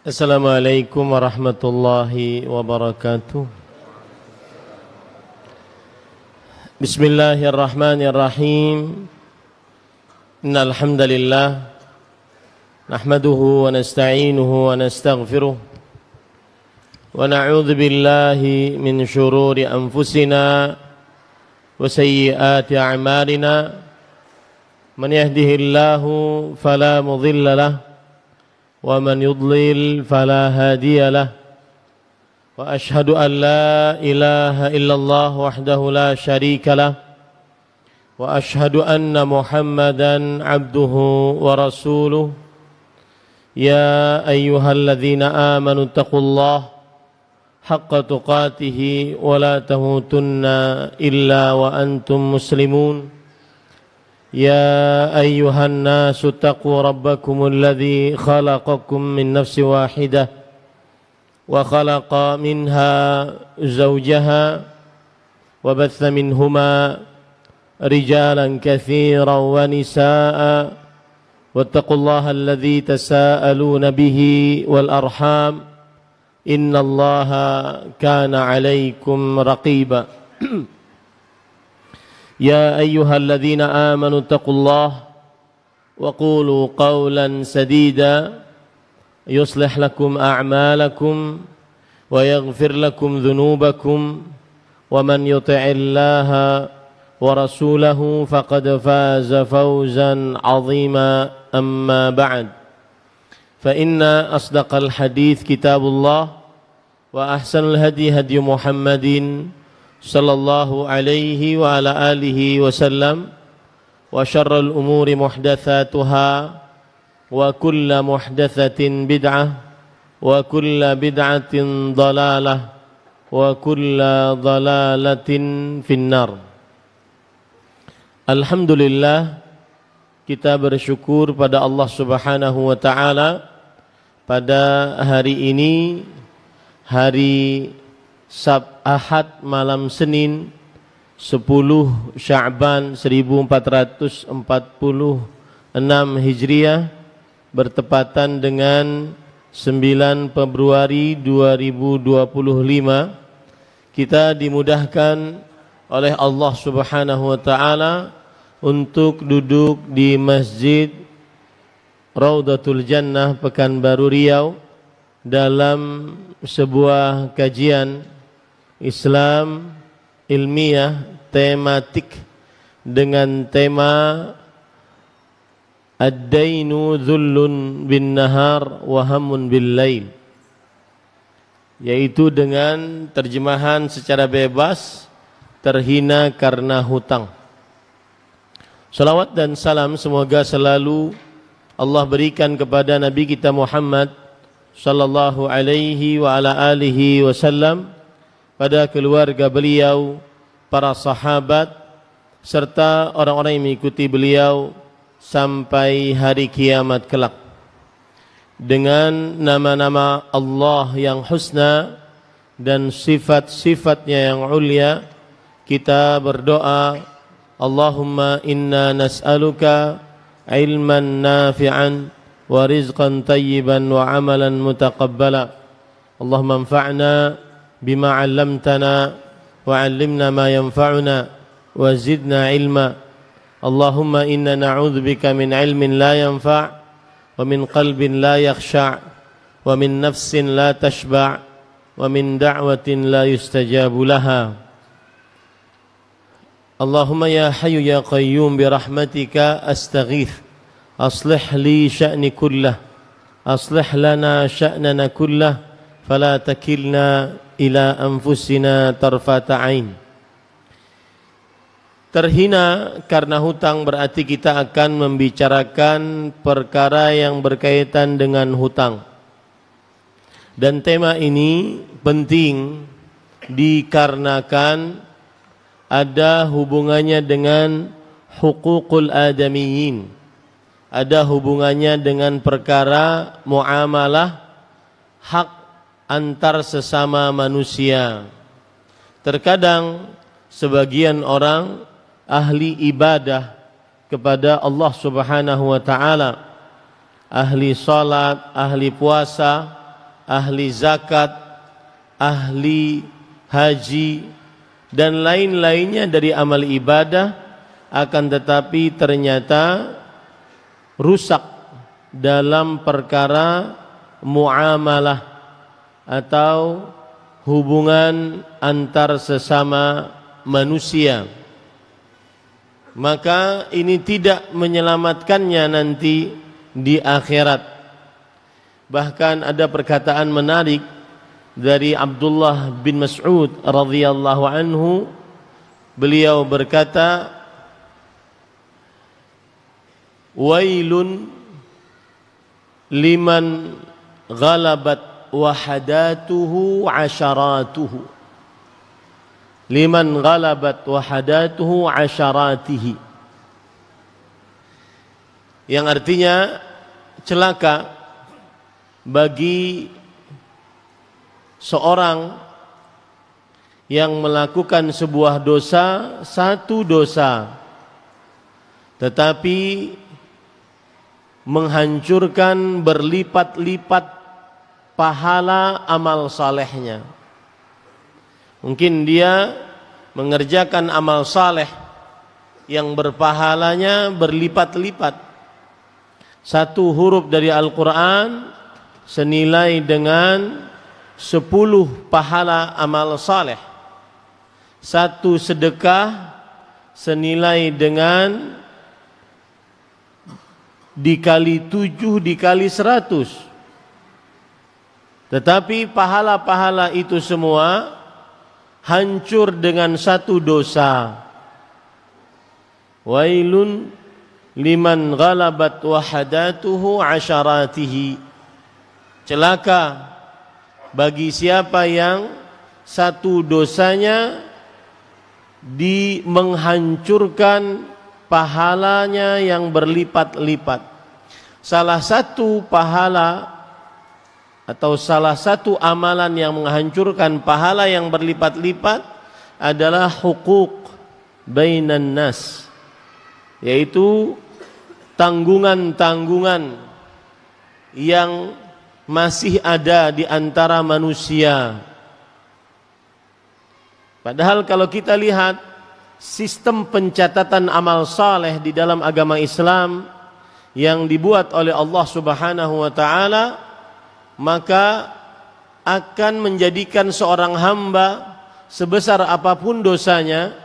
Assalamualaikum warahmatullahi wabarakatuh. Bismillahirrahmanirrahim. Innal hamdalillah nahmaduhu wa nasta'inuhu wa nastaghfiruh wa na'udzu billahi min shururi anfusina wa sayyiati a'malina. Man yahdihillahu fala mudilla lahu ومن يضلل فلا هادي له وأشهد أن لا إله إلا الله وحده لا شريك له وأشهد أن محمدا عبده ورسوله يا أيها الذين آمنوا اتقوا الله حق تقاته ولا تموتن إلا وأنتم مسلمون يا أيها الناس اتقوا ربكم الذي خلقكم من نفس واحدة وخلق منها زوجها وبث منهما رجالا كثيرا ونساء واتقوا الله الذي تساءلون به والأرحام إن الله كان عليكم رقيبا يا أيها الذين آمنوا اتقوا الله وقولوا قولا سديدا يصلح لكم أعمالكم ويغفر لكم ذنوبكم ومن يطع الله ورسوله فقد فاز فوزا عظيما أما بعد فإن أصدق الحديث كتاب الله وأحسن الهدي هدي محمد sallallahu alaihi wa ala alihi wasallam wa syarrul umuri muhdatsatuha wa kullu muhdatsatin bid'ah wa kullu bid'atin dhalalah wa kullu dhalalatin finnar. Alhamdulillah, kita bersyukur pada Allah Subhanahu wa taala pada hari ini, hari Ahad malam Senin 10 Sya'ban 1446 Hijriah bertepatan dengan 9 Februari 2025. Kita dimudahkan oleh Allah Subhanahu wa taala untuk duduk di Masjid Raudatul Jannah Pekanbaru Riau dalam sebuah kajian Islam ilmiah tematik dengan tema Ad-dainu dhullun bin nahar wa hammun bil lail, yaitu dengan terjemahan secara bebas, terhina karena hutang. Salawat dan salam semoga selalu Allah berikan kepada Nabi kita Muhammad sallallahu alaihi wa ala alihi wasallam, pada keluarga beliau, para sahabat, serta orang-orang yang mengikuti beliau sampai hari kiamat kelak. Dengan nama-nama Allah yang husna dan sifat-sifatnya yang ulia, kita berdoa, Allahumma inna nas'aluka ilman nafi'an wa rizqan tayyiban wa amalan mutaqabbala. Allahumma anfa'na bima 'allamtana wa 'allimna ma yanfa'una wa zidna ilma. Allahumma inna na'udzubika min 'ilmin la yanfa' wa min qalbin la yakhsha' wa min nafsin la tashba' wa min da'watin la yustajabu laha. Allahumma ya hayyu ya qayyum bi rahmatika astaghith, aslih li sya'ni kullah, aslih lana sya'nana kullah, fala takilna ila anfusina tarfata ain. Terhina karena hutang berarti kita akan membicarakan perkara yang berkaitan dengan hutang. Dan tema ini penting dikarenakan ada hubungannya dengan hukukul adamiyyin, ada hubungannya dengan perkara muamalah hak antar sesama manusia. Terkadang sebagian orang ahli ibadah kepada Allah Subhanahu wa taala, ahli salat, ahli puasa, ahli zakat, ahli haji, dan lain-lainnya dari amal ibadah, akan tetapi ternyata rusak dalam perkara muamalah atau hubungan antar sesama manusia, maka ini tidak menyelamatkannya nanti di akhirat. Bahkan ada perkataan menarik dari Abdullah bin Mas'ud radhiyallahu anhu, beliau berkata, wailun liman ghalabat wahadatuhu asharatuhu, liman ghalabat wahadatuhu asharatihi, yang artinya celaka bagi seorang yang melakukan sebuah dosa, satu dosa, tetapi menghancurkan berlipat-lipat pahala amal salehnya. Mungkin dia mengerjakan amal saleh yang berpahalanya berlipat-lipat. Satu huruf dari Al-Quran senilai dengan 10 pahala amal saleh. Satu sedekah senilai dengan dikali 7 dikali 100. Tetapi pahala-pahala itu semua hancur dengan satu dosa. Wailun liman ghalabat wahadatuhu asharatihi. Celaka bagi siapa yang satu dosanya menghancurkan pahalanya yang berlipat-lipat. Salah satu pahala atau salah satu amalan yang menghancurkan pahala yang berlipat-lipat adalah hukuk bainan nas, yaitu tanggungan-tanggungan yang masih ada di antara manusia. Padahal kalau kita lihat sistem pencatatan amal saleh di dalam agama Islam yang dibuat oleh Allah Subhanahu wa taala, maka akan menjadikan seorang hamba sebesar apapun dosanya,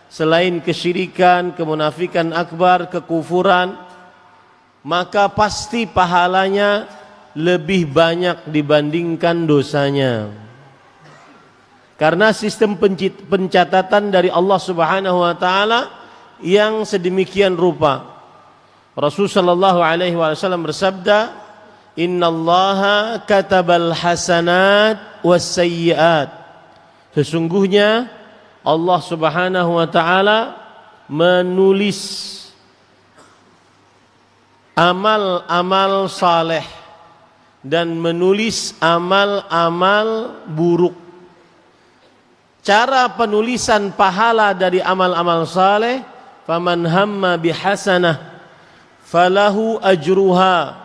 selain kesyirikan, kemunafikan akbar, kekufuran, maka pasti pahalanya lebih banyak dibandingkan dosanya. Karena sistem pencatatan dari Allah Subhanahu wa taala yang sedemikian rupa. Rasul sallallahu alaihi wasallam bersabda, innallaha katabal hasanat was sayyiat. Sesungguhnya Allah Subhanahu wa taala menulis amal-amal saleh dan menulis amal-amal buruk. Cara penulisan pahala dari amal-amal saleh, faman hamma bihasanah falahu ajruha,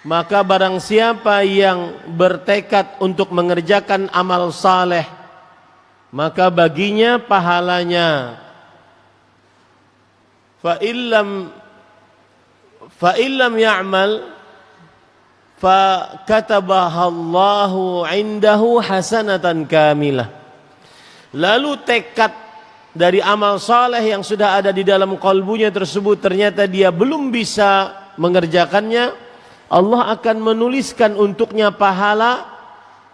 maka barang siapa yang bertekad untuk mengerjakan amal saleh, maka baginya pahalanya. Fa illam ya'mal fa katabahallahu indahu hasanatan kamilah. Lalu tekad dari amal saleh yang sudah ada di dalam kalbunya tersebut ternyata dia belum bisa mengerjakannya, Allah akan menuliskan untuknya pahala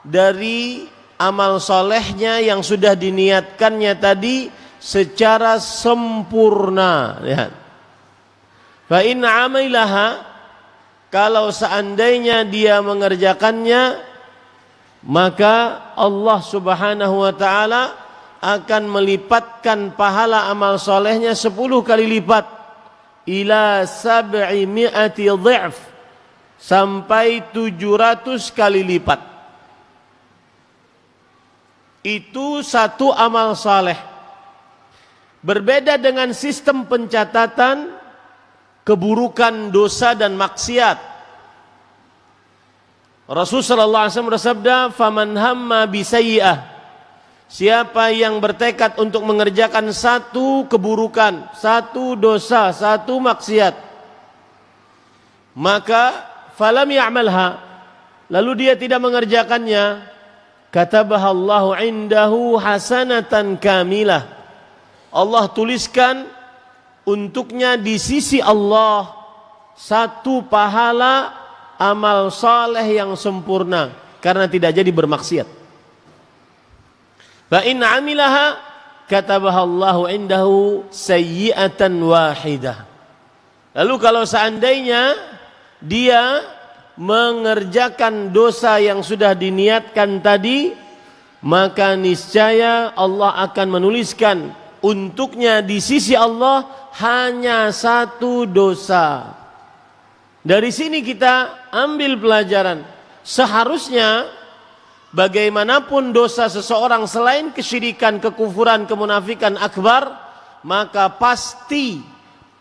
dari amal solehnya yang sudah diniatkannya tadi secara sempurna. Lihat. Fa in amilaha, kalau seandainya dia mengerjakannya, maka Allah Subhanahu wa taala akan melipatkan pahala amal solehnya 10 kali lipat, ila 700 dha'f, sampai 700 kali lipat. Itu satu amal saleh. Berbeda dengan sistem pencatatan keburukan, dosa dan maksiat. Rasul sallallahu alaihi wasallam bersabda, "Faman hamma bisayyi'ah." Siapa yang bertekad untuk mengerjakan satu keburukan, satu dosa, satu maksiat, maka falam ya'malha, lalu dia tidak mengerjakannya, katabahallahu indahu hasanatan kamilah. Allah tuliskan untuknya di sisi Allah satu pahala amal saleh yang sempurna karena tidak jadi bermaksiat. Fa in amilaha katabahallahu indahu sayyi'atan wahidah. Lalu kalau seandainya dia mengerjakan dosa yang sudah diniatkan tadi, maka niscaya Allah akan menuliskan untuknya di sisi Allah hanya satu dosa. Dari sini kita ambil pelajaran, seharusnya bagaimanapun dosa seseorang selain kesyirikan, kekufuran, kemunafikan akbar, maka pasti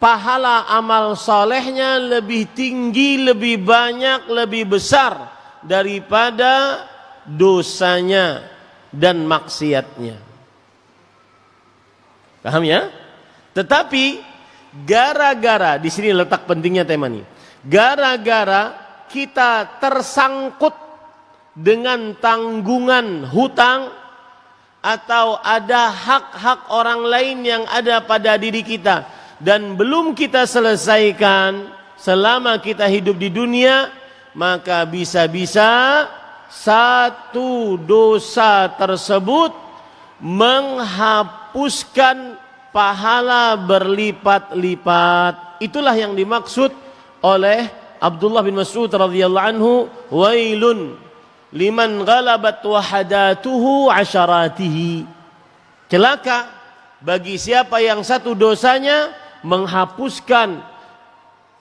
pahala amal salehnya lebih tinggi, lebih banyak, lebih besar daripada dosanya dan maksiatnya. Paham ya? Tetapi gara-gara, di sini letak pentingnya tema ini. Gara-gara kita tersangkut dengan tanggungan hutang atau ada hak-hak orang lain yang ada pada diri kita dan belum kita selesaikan selama kita hidup di dunia, maka bisa-bisa satu dosa tersebut menghapuskan pahala berlipat-lipat. Itulah yang dimaksud oleh Abdullah bin Mas'ud radhiyallahu anhu, wailun liman ghalabat wahadatuhu asharatihi. Celaka bagi siapa yang satu dosanya menghapuskan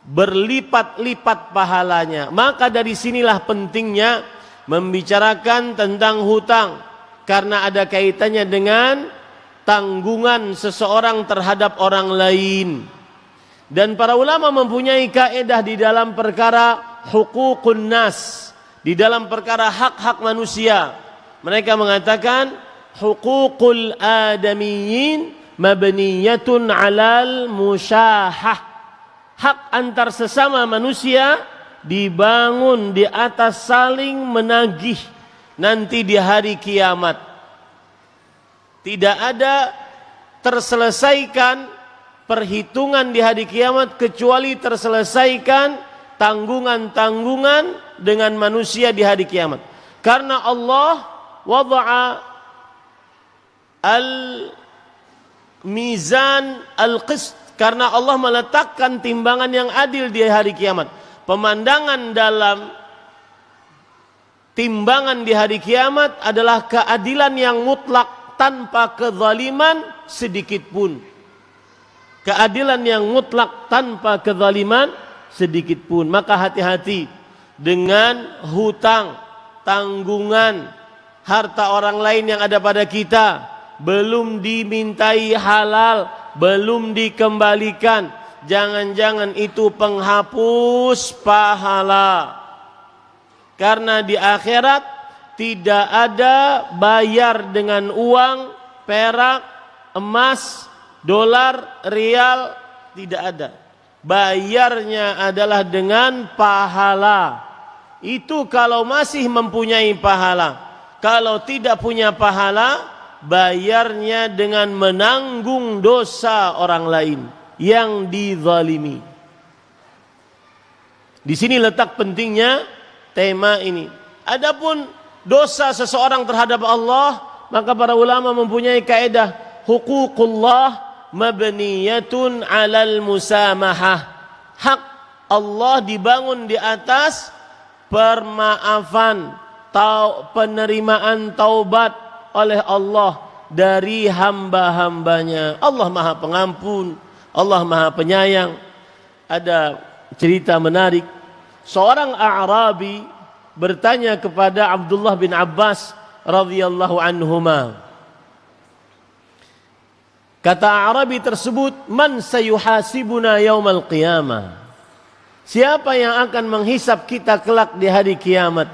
berlipat-lipat pahalanya. Maka dari sinilah pentingnya membicarakan tentang hutang, karena ada kaitannya dengan tanggungan seseorang terhadap orang lain. Dan para ulama mempunyai kaedah di dalam perkara hukukun nas, di dalam perkara hak-hak manusia. Mereka mengatakan hukukul adamiyyin mabniyatun alal musyahah. Hak antar sesama manusia dibangun di atas saling menagih nanti di hari kiamat. Tidak ada terselesaikan perhitungan di hari kiamat kecuali terselesaikan tanggungan-tanggungan dengan manusia di hari kiamat. Karena Allah wada'a al-mizan al-qist, karena Allah meletakkan timbangan yang adil di hari kiamat. Pemandangan dalam timbangan di hari kiamat adalah keadilan yang mutlak tanpa kezaliman sedikit pun. Keadilan yang mutlak tanpa kezaliman sedikit pun. Maka hati-hati dengan hutang, tanggungan, harta orang lain yang ada pada kita, belum dimintai halal, belum dikembalikan. Jangan-jangan itu penghapus pahala. Karena di akhirat tidak ada bayar dengan uang, perak, emas, dolar, rial, tidak ada. Bayarnya adalah dengan pahala. Itu kalau masih mempunyai pahala. Kalau tidak punya pahala, bayarnya dengan menanggung dosa orang lain yang dizalimi. Di sini letak pentingnya tema ini. Adapun dosa seseorang terhadap Allah, maka para ulama mempunyai kaedah huququllah mabniyatun alal musamahah. Hak Allah dibangun di atas permaafan, penerimaan taubat oleh Allah dari hamba-hambanya. Allah Maha Pengampun, Allah Maha Penyayang. Ada cerita menarik. Seorang A'rabi bertanya kepada Abdullah bin Abbas radhiyallahu anhuma. Kata Arabi tersebut, man sayuhasibuna yaumal qiyamah. Siapa yang akan menghisap kita kelak di hari kiamat?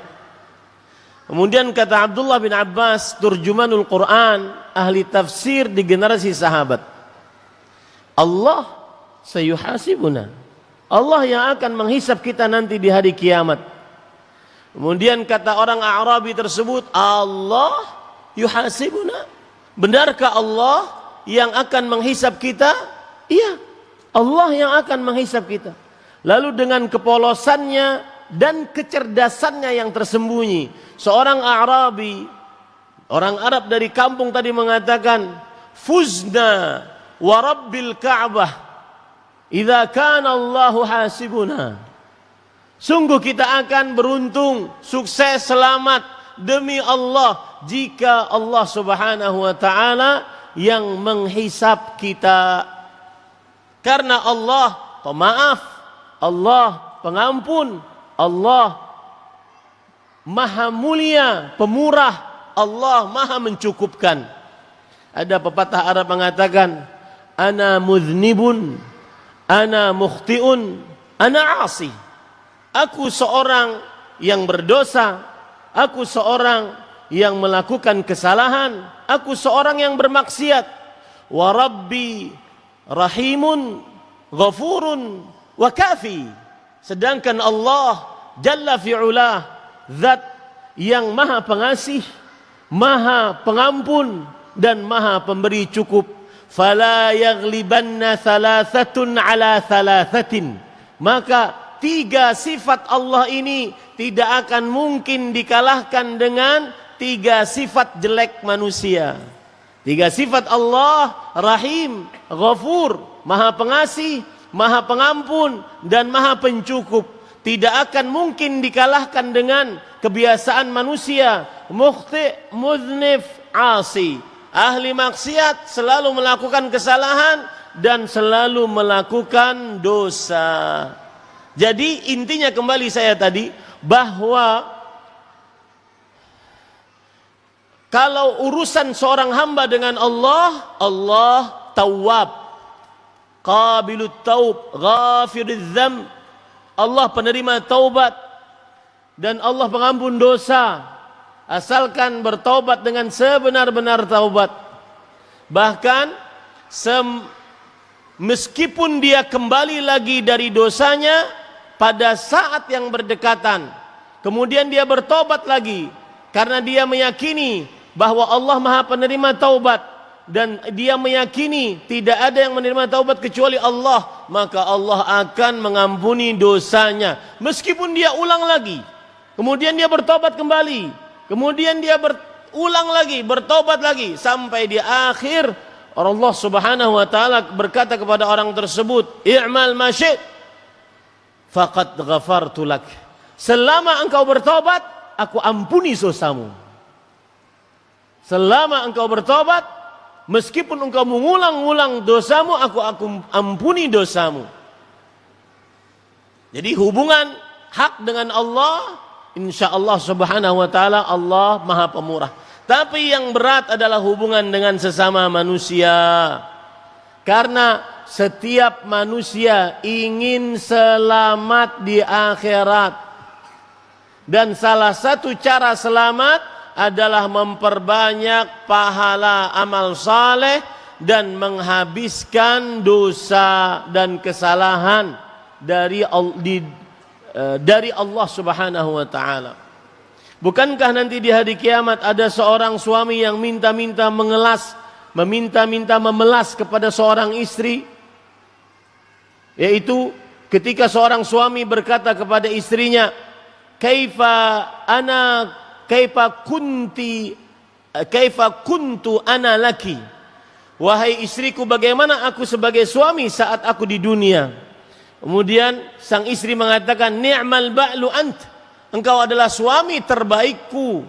Kemudian kata Abdullah bin Abbas, turjumanul Quran, ahli tafsir di generasi sahabat, Allah sayuhasibuna, Allah yang akan menghisap kita nanti di hari kiamat. Kemudian kata orang A'rabi tersebut, Allah yuhasibuna, benarkah Allah yang akan menghisap kita? Iya, Allah yang akan menghisap kita. Lalu dengan kepolosannya dan kecerdasannya yang tersembunyi, seorang A'rabi, orang Arab dari kampung tadi mengatakan, fuzna wa rabbil Ka'bah idza kana Allahu hasibuna. Sungguh kita akan beruntung, sukses, selamat demi Allah jika Allah Subhanahu wa taala yang menghisap kita. Karena Allah pemaaf, Allah pengampun, Allah maha mulia, pemurah, Allah maha mencukupkan. Ada pepatah Arab mengatakan, ana mudhnibun, ana mukhtiun, ana asi. Aku seorang yang berdosa, aku seorang yang melakukan kesalahan, aku seorang yang bermaksiat. Wa rabbi rahimun, ghafurun, wa kafi. Sedangkan Allah Jalla fi'ulah, zat yang maha pengasih, maha pengampun, dan maha pemberi cukup. Fala yaghlibanna thalathatun ala thalathatin. Maka tiga sifat Allah ini tidak akan mungkin dikalahkan dengan tiga sifat jelek manusia. Tiga sifat Allah, Rahim, Ghafur, maha pengasih, maha pengampun, dan maha pencukup, tidak akan mungkin dikalahkan dengan kebiasaan manusia. Mukhti, muznif, asi. Ahli maksiat selalu melakukan kesalahan dan selalu melakukan dosa. Jadi intinya kembali saya tadi, bahwa kalau urusan seorang hamba dengan Allah, Allah Tawwab, Qabilut Taub, Ghafiriz Dzamb. Allah penerima taubat dan Allah pengampun dosa, asalkan bertaubat dengan sebenar-benar taubat. Bahkan meskipun dia kembali lagi dari dosanya pada saat yang berdekatan, kemudian dia bertobat lagi karena dia meyakini bahwa Allah Maha Penerima taubat dan dia meyakini tidak ada yang menerima taubat kecuali Allah, maka Allah akan mengampuni dosanya meskipun dia ulang lagi. Kemudian dia bertobat kembali, kemudian dia berulang lagi, bertobat lagi, sampai di akhir Allah Subhanahu wa taala berkata kepada orang tersebut, i'mal ma syi'ta faqad ghafartu lak. Selama engkau bertobat, aku ampuni dosamu. Selama engkau bertobat, meskipun engkau mengulang-ulang dosamu, aku ampuni dosamu. Jadi hubungan hak dengan Allah, insya Allah Subhanahu wa taala, Allah Maha Pemurah. Tapi yang berat adalah hubungan dengan sesama manusia. Karena setiap manusia ingin selamat di akhirat. Dan salah satu cara selamat adalah memperbanyak pahala amal saleh dan menghabiskan dosa dan kesalahan dari Allah Subhanahu wa taala. Bukankah nanti di hari kiamat ada seorang suami yang minta-minta memelas kepada seorang istri, yaitu ketika seorang suami berkata kepada istrinya, kaifa kuntu ana laki, wahai istriku, bagaimana aku sebagai suami saat aku di dunia. Kemudian sang istri mengatakan, ni'mal ba'lu ant, engkau adalah suami terbaikku.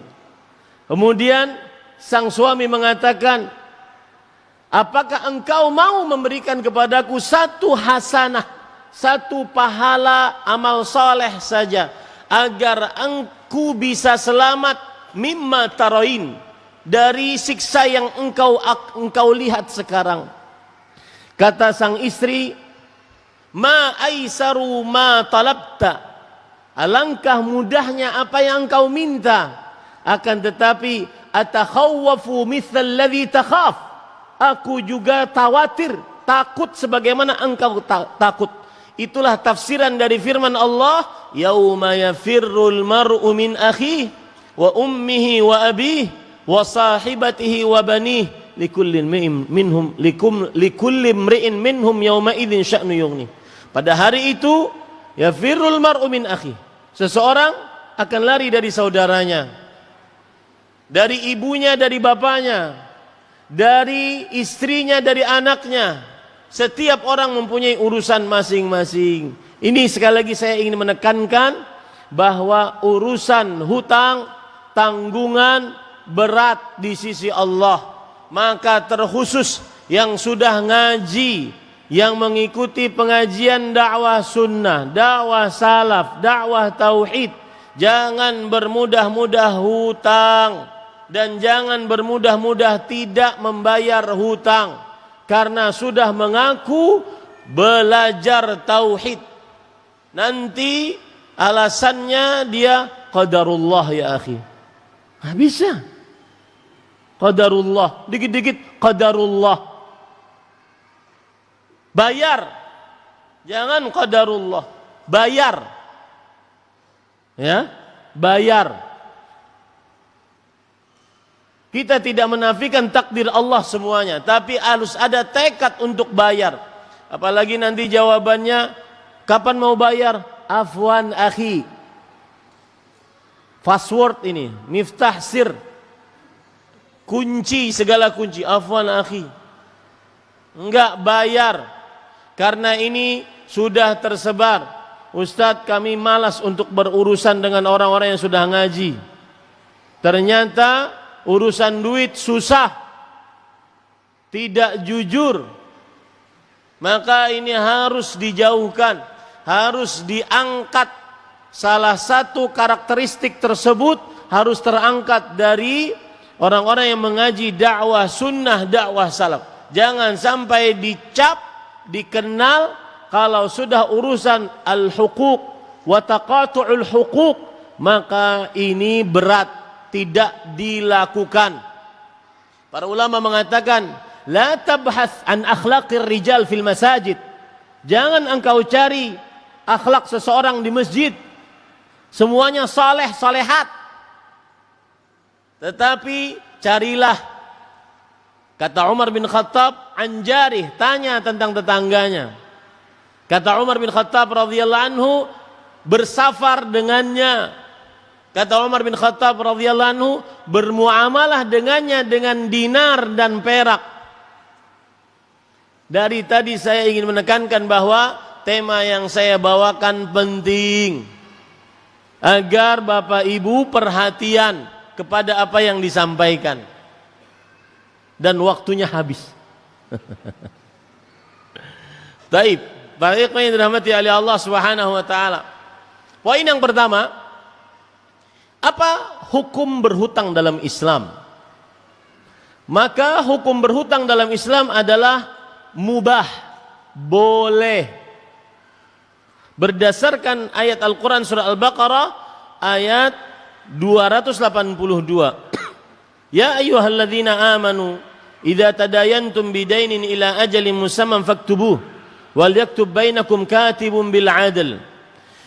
Kemudian sang suami mengatakan, apakah engkau mau memberikan kepadaku satu hasanah, satu pahala amal saleh saja, agar engkau bisa selamat mimma tarain, dari siksa yang engkau lihat sekarang. Kata sang istri, ma aisaru ma talabta, alangkah mudahnya apa yang engkau minta. akan tetapi atakhawwafu mithal ladzi takhaf. Aku juga khawatir, takut sebagaimana engkau takut. Itulah tafsiran dari firman Allah, yauma yafirrul mar'u min akhihi wa ummihi wa abihi wa sahibatihi wa banihi likulli imri'in minhum yawma idzin sya'nu yughni. Pada hari itu yafirrul mar'u min akhihi. Seseorang akan lari dari saudaranya, dari ibunya, dari bapaknya, dari istrinya, dari anaknya. Setiap orang mempunyai urusan masing-masing. Ini sekali lagi saya ingin menekankan bahwa urusan hutang, tanggungan berat di sisi Allah. Maka terkhusus yang sudah ngaji, yang mengikuti pengajian dakwah sunnah, dakwah salaf, dakwah tauhid, jangan bermudah-mudah hutang dan jangan bermudah-mudah tidak membayar hutang. Karena sudah mengaku belajar tauhid, nanti alasannya dia qadarullah ya akhi. Nggak bisa. Qadarullah, dikit-dikit qadarullah. Bayar. Jangan qadarullah. Bayar. Ya, bayar. Kita tidak menafikan takdir Allah semuanya, tapi harus ada tekad untuk bayar. Apalagi nanti jawabannya, kapan mau bayar? Afwan akhi. Password ini, miftah sir. Kunci, segala kunci. Afwan akhi. Enggak bayar. Karena ini sudah tersebar. Ustadz, kami malas untuk berurusan dengan orang-orang yang sudah ngaji. Ternyata urusan duit susah, tidak jujur, maka ini harus dijauhkan, harus diangkat. Salah satu karakteristik tersebut harus terangkat dari orang-orang yang mengaji dakwah sunnah, dakwah salaf. Jangan sampai dicap, dikenal kalau sudah urusan al-huquq wa taqatu'ul huquq, maka ini berat, tidak dilakukan. Para ulama mengatakan, la tabhath an akhlaqir rijal fil masajid. Jangan engkau cari akhlak seseorang di masjid. Semuanya saleh, salehat. Tetapi carilah, kata Umar bin Khattab, anjarih, tanya tentang tetangganya. Kata Umar bin Khattab radhiyallahu anhu, bersafar dengannya. Kata Umar bin Khattab radhiyallahu anhu, bermuamalah dengannya dengan dinar dan perak. Dari tadi saya ingin menekankan bahwa tema yang saya bawakan penting, agar Bapak Ibu perhatian kepada apa yang disampaikan. Dan waktunya habis. Baik, baik yang dirahmati oleh Allah Subhanahu wa taala. Poin yang pertama, apa hukum berhutang dalam Islam? Maka hukum berhutang dalam Islam adalah mubah, boleh. Berdasarkan ayat Al-Quran surah Al-Baqarah ayat 282. Ya ayyuhalladzina amanu idza tadayantum bidainin ila ajalin musamman faktubuh wal yaktub bainakum katibun bil adl.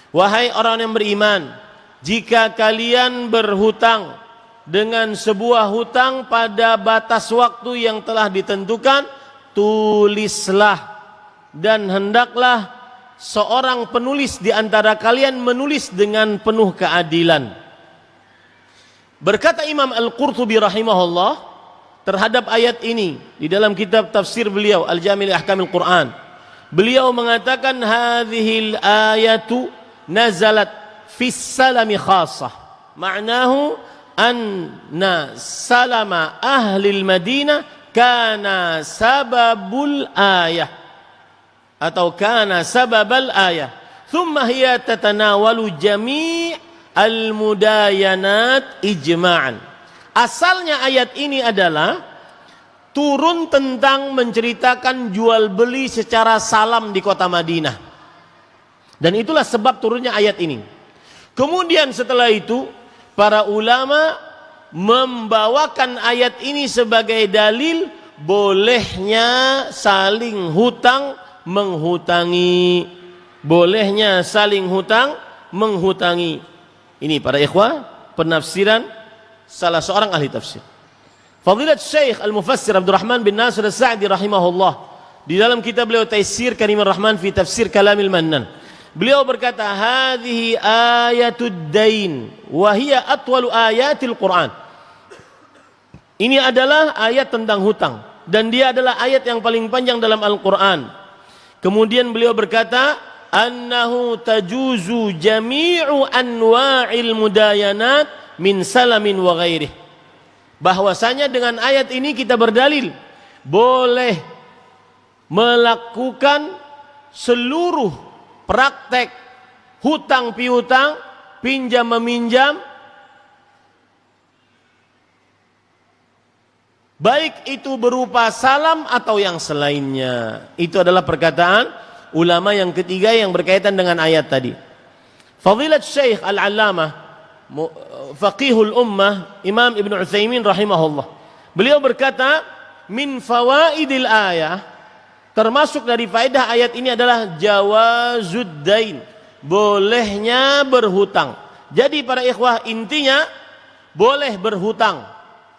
Wahai orang yang beriman, jika kalian berhutang dengan sebuah hutang pada batas waktu yang telah ditentukan, tulislah, dan hendaklah seorang penulis di antara kalian menulis dengan penuh keadilan. Berkata Imam Al-Qurtubi rahimahullah terhadap ayat ini di dalam kitab tafsir beliau Al-Jami' li Ahkamil Quran. Beliau mengatakan hadhil ayatu nazalat fi salami khassah, ma'nahu anna salama ahli al-Madinah kana sababul ayah atau kana sababal ayah, thumma hiya tatanawalu jami' al-mudayanat ijma'an. Asalnya ayat ini adalah turun tentang menceritakan jual beli secara salam di kota Madinah, dan itulah sebab turunnya ayat ini. Kemudian setelah itu para ulama membawakan ayat ini sebagai dalil bolehnya saling hutang menghutangi. Bolehnya saling hutang menghutangi. Ini para ikhwah penafsiran salah seorang ahli tafsir. Fadilat Syekh Al-Mufassir Abdurrahman bin Nasir As-Sa'di rahimahullah, di dalam kitab beliau Taisir Karimur Rahman fi Tafsir Kalamil Mannan, beliau berkata, hadhihi ayatud dain wa hiya atwalu ayatil Quran. Ini adalah ayat tentang hutang dan dia adalah ayat yang paling panjang dalam Al-Quran. Kemudian beliau berkata, annahu tajuzu jami'u anwa'il mudayanat min salamin wa ghairih. Bahwasanya dengan ayat ini kita berdalil boleh melakukan seluruh praktek hutang piutang, pinjam meminjam, baik itu berupa salam atau yang selainnya. Itu adalah perkataan ulama yang ketiga yang berkaitan dengan ayat tadi. Fadilat Syekh Al-Allamah Faqihul Ummah Imam Ibn Utsaimin rahimahullah, beliau berkata, min fawaidil ayah, termasuk dari faedah ayat ini adalah jawazud dain, bolehnya berhutang. Jadi para ikhwah, intinya boleh berhutang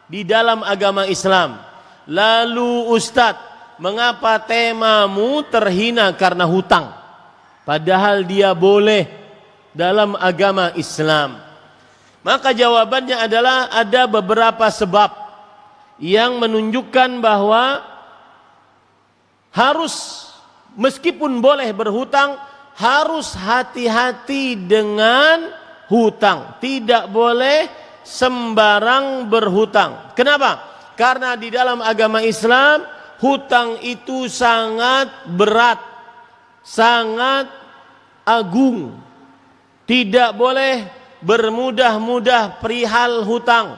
di dalam agama Islam. Lalu Ustadz, mengapa temamu terhina karena hutang? Padahal dia boleh dalam agama Islam. Maka jawabannya adalah ada beberapa sebab yang menunjukkan bahwa harus, meskipun boleh berhutang, harus hati-hati dengan hutang. Tidak boleh sembarang berhutang. Kenapa? Karena di dalam agama Islam hutang itu sangat berat, sangat agung. Tidak boleh bermudah-mudah perihal hutang,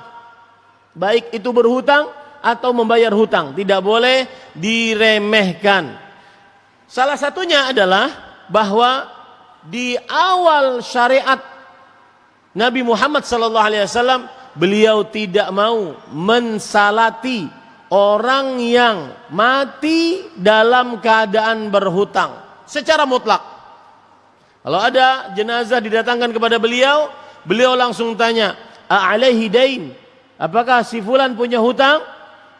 baik itu berhutang atau membayar hutang, tidak boleh diremehkan. Salah satunya adalah bahwa di awal syariat Nabi Muhammad SAW, beliau tidak mau mensalati orang yang mati dalam keadaan berhutang secara mutlak. Kalau ada jenazah didatangkan kepada beliau, beliau langsung tanya, a'alaihi dain, apakah si fulan punya hutang?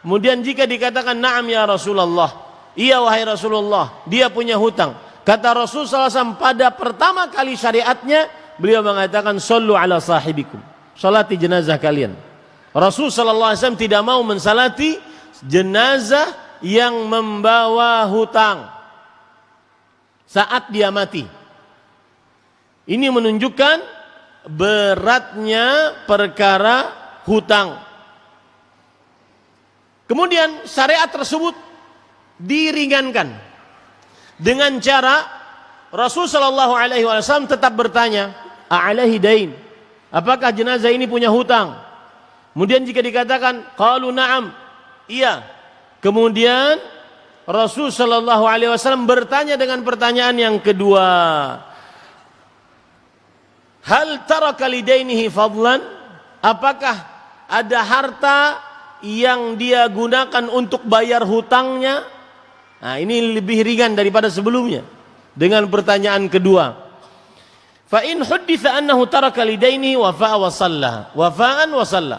Kemudian jika dikatakan na'am ya Rasulullah, iya wahai Rasulullah, dia punya hutang. Kata Rasul SAW pada pertama kali syariatnya, beliau mengatakan sallu ala sahibikum, salati jenazah kalian. Rasul SAW tidak mau mensalati jenazah yang membawa hutang saat dia mati. Ini menunjukkan beratnya perkara hutang. Kemudian syariat tersebut diringankan dengan cara Rasul sallallahu alaihi wasallam tetap bertanya, a'alaihi dain, apakah jenazah ini punya hutang? Kemudian jika dikatakan qalu na'am, iya, kemudian Rasul sallallahu alaihi wasallam bertanya dengan pertanyaan yang kedua, hal taraka lidainihi fadlan, apakah ada harta yang dia gunakan untuk bayar hutangnya? Nah, ini lebih ringan daripada sebelumnya dengan pertanyaan kedua. Fa in hudditha annahu taraka lidainihi wafa'a wa shalla, wafa'an wa shalla.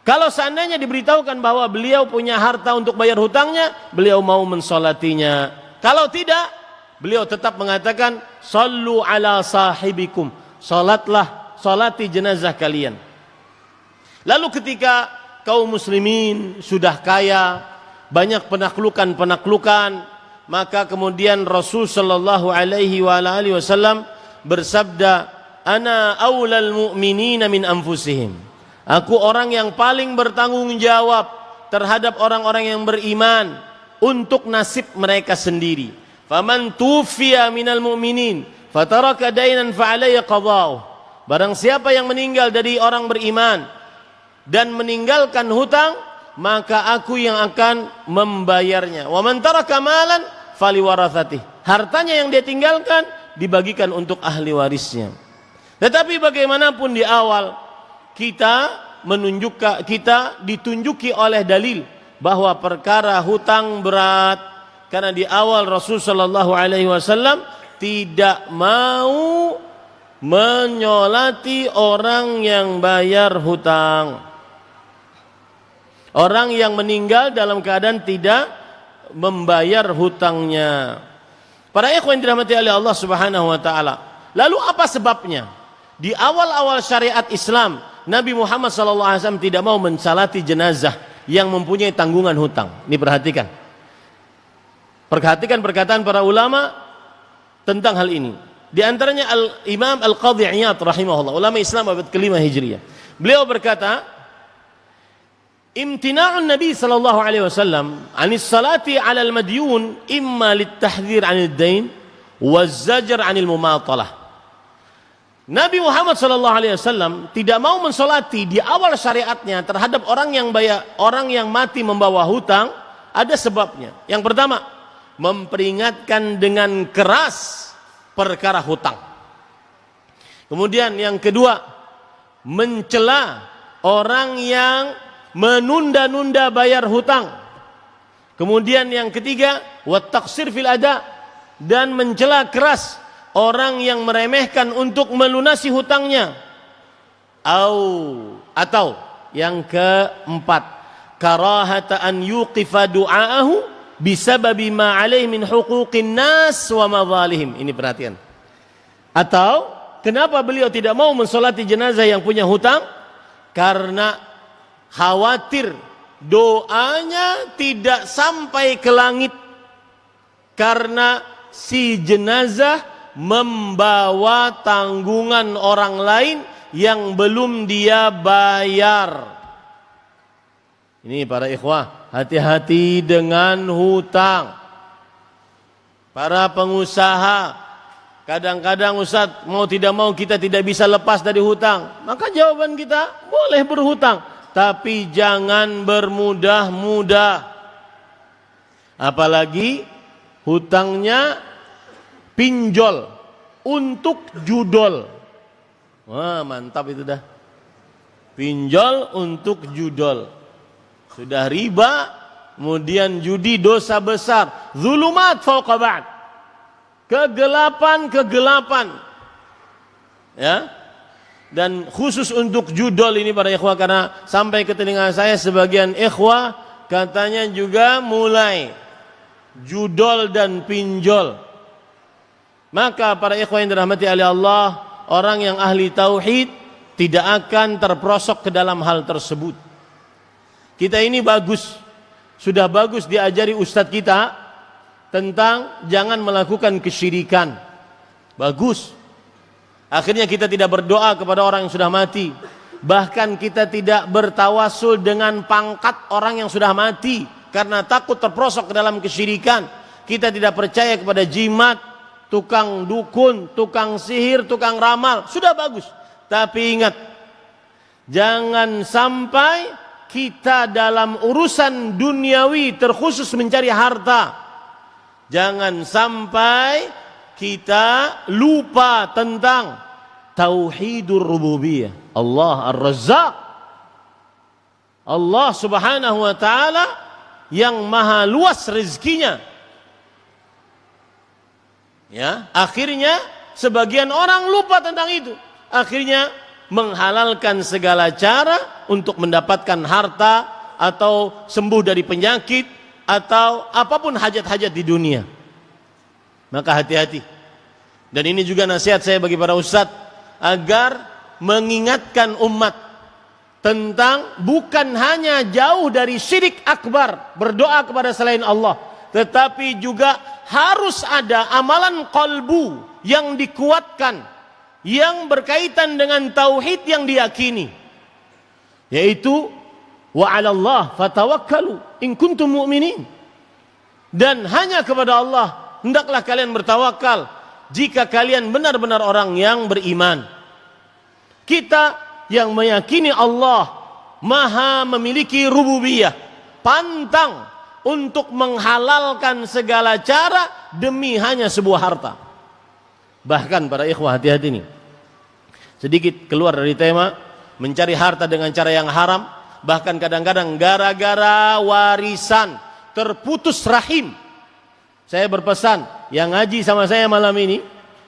Kalau seandainya diberitahukan bahwa beliau punya harta untuk bayar hutangnya, beliau mau mensolatinya. Kalau tidak, beliau tetap mengatakan sallu ala sahibikum, salatlah, salati jenazah kalian. Lalu ketika kaum muslimin sudah kaya, banyak penaklukan-penaklukan, maka kemudian Rasul sallallahu alaihi wasallam bersabda, ana aulal mu'minina min anfusihim, aku orang yang paling bertanggung jawab terhadap orang-orang yang beriman untuk nasib mereka sendiri. Faman tufiya minal mu'minin fataraka dainan fa'alayya qada'uh, barang siapa yang meninggal dari orang beriman dan meninggalkan hutang, maka aku yang akan membayarnya. Wa man taraka malan faliwarathatihi, hartanya yang dia tinggalkan dibagikan untuk ahli warisnya. Tetapi bagaimanapun di awal kita menunjukkan kita ditunjuki oleh dalil bahwa perkara hutang berat, karena di awal Rasul sallallahu alaihi wasallam tidak mau menyolati orang yang bayar hutang, orang yang meninggal dalam keadaan tidak membayar hutangnya. Para ikhwan yang dirahmati oleh Allah Subhanahu wa taala, lalu apa sebabnya? Di awal-awal syariat Islam, Nabi Muhammad SAW tidak mau mensalati jenazah yang mempunyai tanggungan hutang. Ini perhatikan. Perhatikan perkataan para ulama tentang hal ini. Di antaranya Imam Al-Qadhi Iyad rahimahullah, ulama Islam abad ke-5 Hijriah. Beliau berkata, imtina'un Nabi sallallahu alaihi wasallam 'anis salati 'alal madyun imma lit-tahdhir 'anil dain waz-zajr 'anil mumatalah. Nabi Muhammad sallallahu alaihi wasallam tidak mau mensolati di awal syariatnya terhadap orang yang mati membawa hutang, ada sebabnya. Yang pertama, memperingatkan dengan keras perkara hutang. Kemudian yang kedua, mencela orang yang menunda-nunda bayar hutang. Kemudian yang ketiga, wat taqsir fil ada, dan mencela keras orang yang meremehkan untuk melunasi hutangnya. Atau yang keempat, karahata an yuqifa du'aahu bisababi ma alaihi min huquqin nas wa madhalihim. Ini perhatian. Atau kenapa beliau tidak mau mensolati jenazah yang punya hutang? Karena khawatir doanya tidak sampai ke langit, karena si jenazah membawa tanggungan orang lain yang belum dia bayar. Ini para ikhwah, hati-hati dengan hutang. Para pengusaha, kadang-kadang Ustaz, mau tidak mau kita tidak bisa lepas dari hutang. Maka jawaban kita, boleh berhutang, tapi jangan bermudah-mudah. Apalagi hutangnya pinjol untuk judol. Wah, mantap itu dah. Pinjol untuk judol. Sudah riba, kemudian judi, dosa besar. Zulumat fauqa ba'd. Kegelapan. Ya. Dan khusus untuk judol ini para ikhwah, karena sampai ke telinga saya sebagian ikhwah katanya juga mulai judol dan pinjol. Maka para ikhwah yang dirahmati oleh Allah, orang yang ahli tauhid tidak akan terprosok ke dalam hal tersebut. Kita ini sudah bagus diajari ustadz kita tentang jangan melakukan kesyirikan. Bagus. Akhirnya kita tidak berdoa kepada orang yang sudah mati. Bahkan kita tidak bertawasul dengan pangkat orang yang sudah mati, karena takut terprosok ke dalam kesyirikan. Kita tidak percaya kepada jimat, tukang dukun, tukang sihir, tukang ramal. Sudah bagus. Tapi ingat, jangan sampai kita dalam urusan duniawi terkhusus mencari harta, jangan sampai kita lupa tentang tauhidur rububiyah. Allah Ar-Razzaq, Allah Subhanahu wa taala yang maha luas rezekinya. Ya, akhirnya sebagian orang lupa tentang itu. Akhirnya menghalalkan segala cara untuk mendapatkan harta atau sembuh dari penyakit atau apapun hajat-hajat di dunia. Maka hati-hati. Dan ini juga nasihat saya bagi para ustadz, agar mengingatkan umat tentang bukan hanya jauh dari syirik akbar, berdoa kepada selain Allah, tetapi juga harus ada amalan qalbu yang dikuatkan, yang berkaitan dengan tauhid yang diyakini, yaitu wa 'alallah fatawakkalu in kuntum mu'minin. Dan hanya kepada Allah hendaklah kalian bertawakal jika kalian benar-benar orang yang beriman. Kita yang meyakini Allah maha memiliki rububiyah, pantang untuk menghalalkan segala cara demi hanya sebuah harta. Bahkan para ikhwah, hati-hati nih, sedikit keluar dari tema, mencari harta dengan cara yang haram, bahkan kadang-kadang gara-gara warisan terputus rahim. Saya berpesan yang ngaji sama saya malam ini,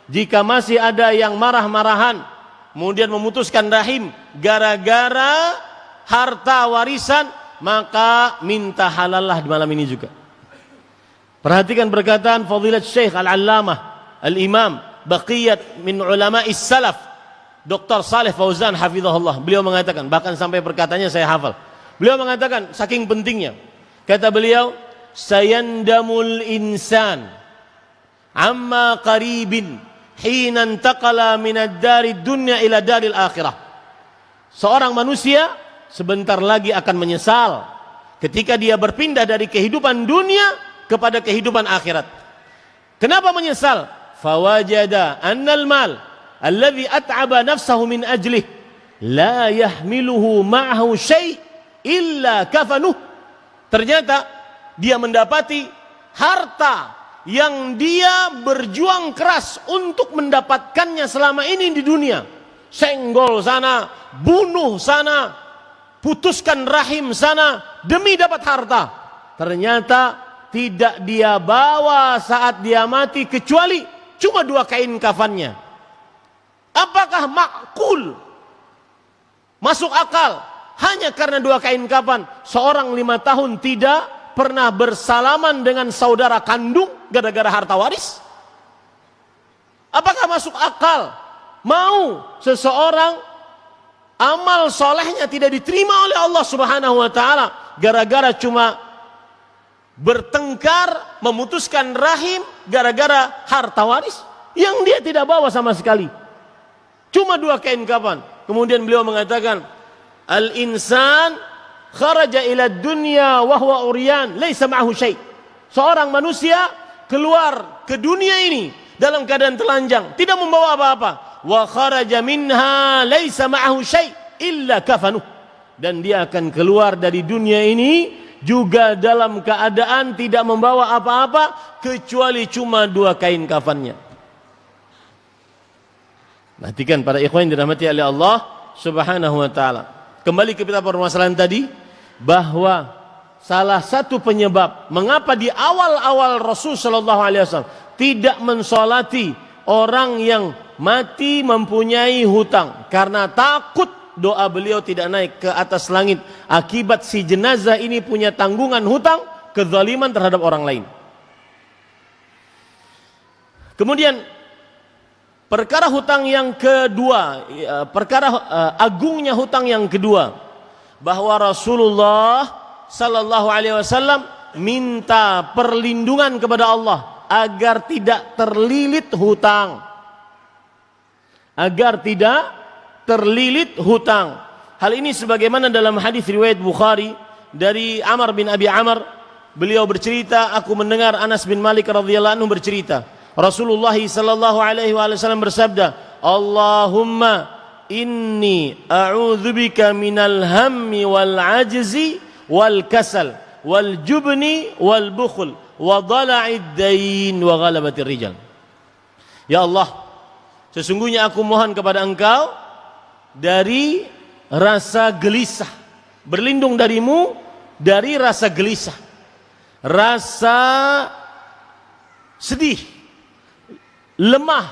jika masih ada yang marah-marahan kemudian memutuskan rahim gara-gara harta warisan, maka minta halallah di malam ini juga. Perhatikan perkataan Fadilat Syekh Al-Allamah Al-Imam Baqiyat min Ulama'is Salaf, Dr. Saleh Fauzan hafizahullah. Beliau mengatakan, bahkan sampai perkataannya saya hafal. Beliau mengatakan saking pentingnya, kata beliau, sayandamul insan amma qaribin hina intaqala minad darid dunya ila daril akhirah. Seorang manusia sebentar lagi akan menyesal ketika dia berpindah dari kehidupan dunia kepada kehidupan akhirat. Kenapa menyesal? Fawajada annal mal alladhi at'aba nafsahu min ajlih la yahmiluhu ma'ahu syai' illa kafanuh. Ternyata dia mendapati harta yang dia berjuang keras untuk mendapatkannya selama ini di dunia. Senggol sana, bunuh sana, putuskan rahim sana demi dapat harta. Ternyata tidak dia bawa saat dia mati kecuali cuma 2 kain kafannya. Apakah makul, masuk akal, hanya karena 2 kain kafan seorang 5 tahun tidak pernah bersalaman dengan saudara kandung gara-gara harta waris? Apakah masuk akal mau seseorang amal solehnya tidak diterima oleh Allah Subhanahu wa ta'ala gara-gara cuma bertengkar, memutuskan rahim gara-gara harta waris yang dia tidak bawa sama sekali, cuma 2 kain kafan? Kemudian beliau mengatakan, al-insan kharaja ila dunya wa huwa uryan laisa ma'ahu syai'. Seorang manusia keluar ke dunia ini dalam keadaan telanjang, tidak membawa apa-apa. Wa kharaja minha laisa ma'ahu syai' illa kafanuh. Dan dia akan keluar dari dunia ini juga dalam keadaan tidak membawa apa-apa kecuali cuma 2 kain kafannya. Perhatikan para ikhwan yang dirahmati oleh Allah Subhanahu wa ta'ala. Kembali ke kita permasalahan tadi, bahwa salah satu penyebab mengapa di awal-awal Rasul sallallahu alaihi wasallam tidak mensolati orang yang mati mempunyai hutang, karena takut doa beliau tidak naik ke atas langit akibat si jenazah ini punya tanggungan hutang, kezaliman terhadap orang lain. Kemudian perkara hutang yang kedua, perkara agungnya hutang yang kedua, bahwa Rasulullah sallallahu alaihi wasallam minta perlindungan kepada Allah agar tidak terlilit hutang. Agar tidak terlilit hutang. Hal ini sebagaimana dalam hadis riwayat Bukhari dari Amr bin Abi Amr, beliau bercerita, aku mendengar Anas bin Malik radhiyallahu anhu bercerita, Rasulullah sallallahu alaihi wasallam bersabda, Allahumma inni a'udzubika minal hammi wal ajzi wal kasal wal jubni wal bukhl wa dhala'id dain wa ghalabatir rijal. Ya Allah, sesungguhnya aku mohon kepada Engkau dari rasa gelisah, berlindung darimu dari rasa gelisah, rasa sedih, lemah,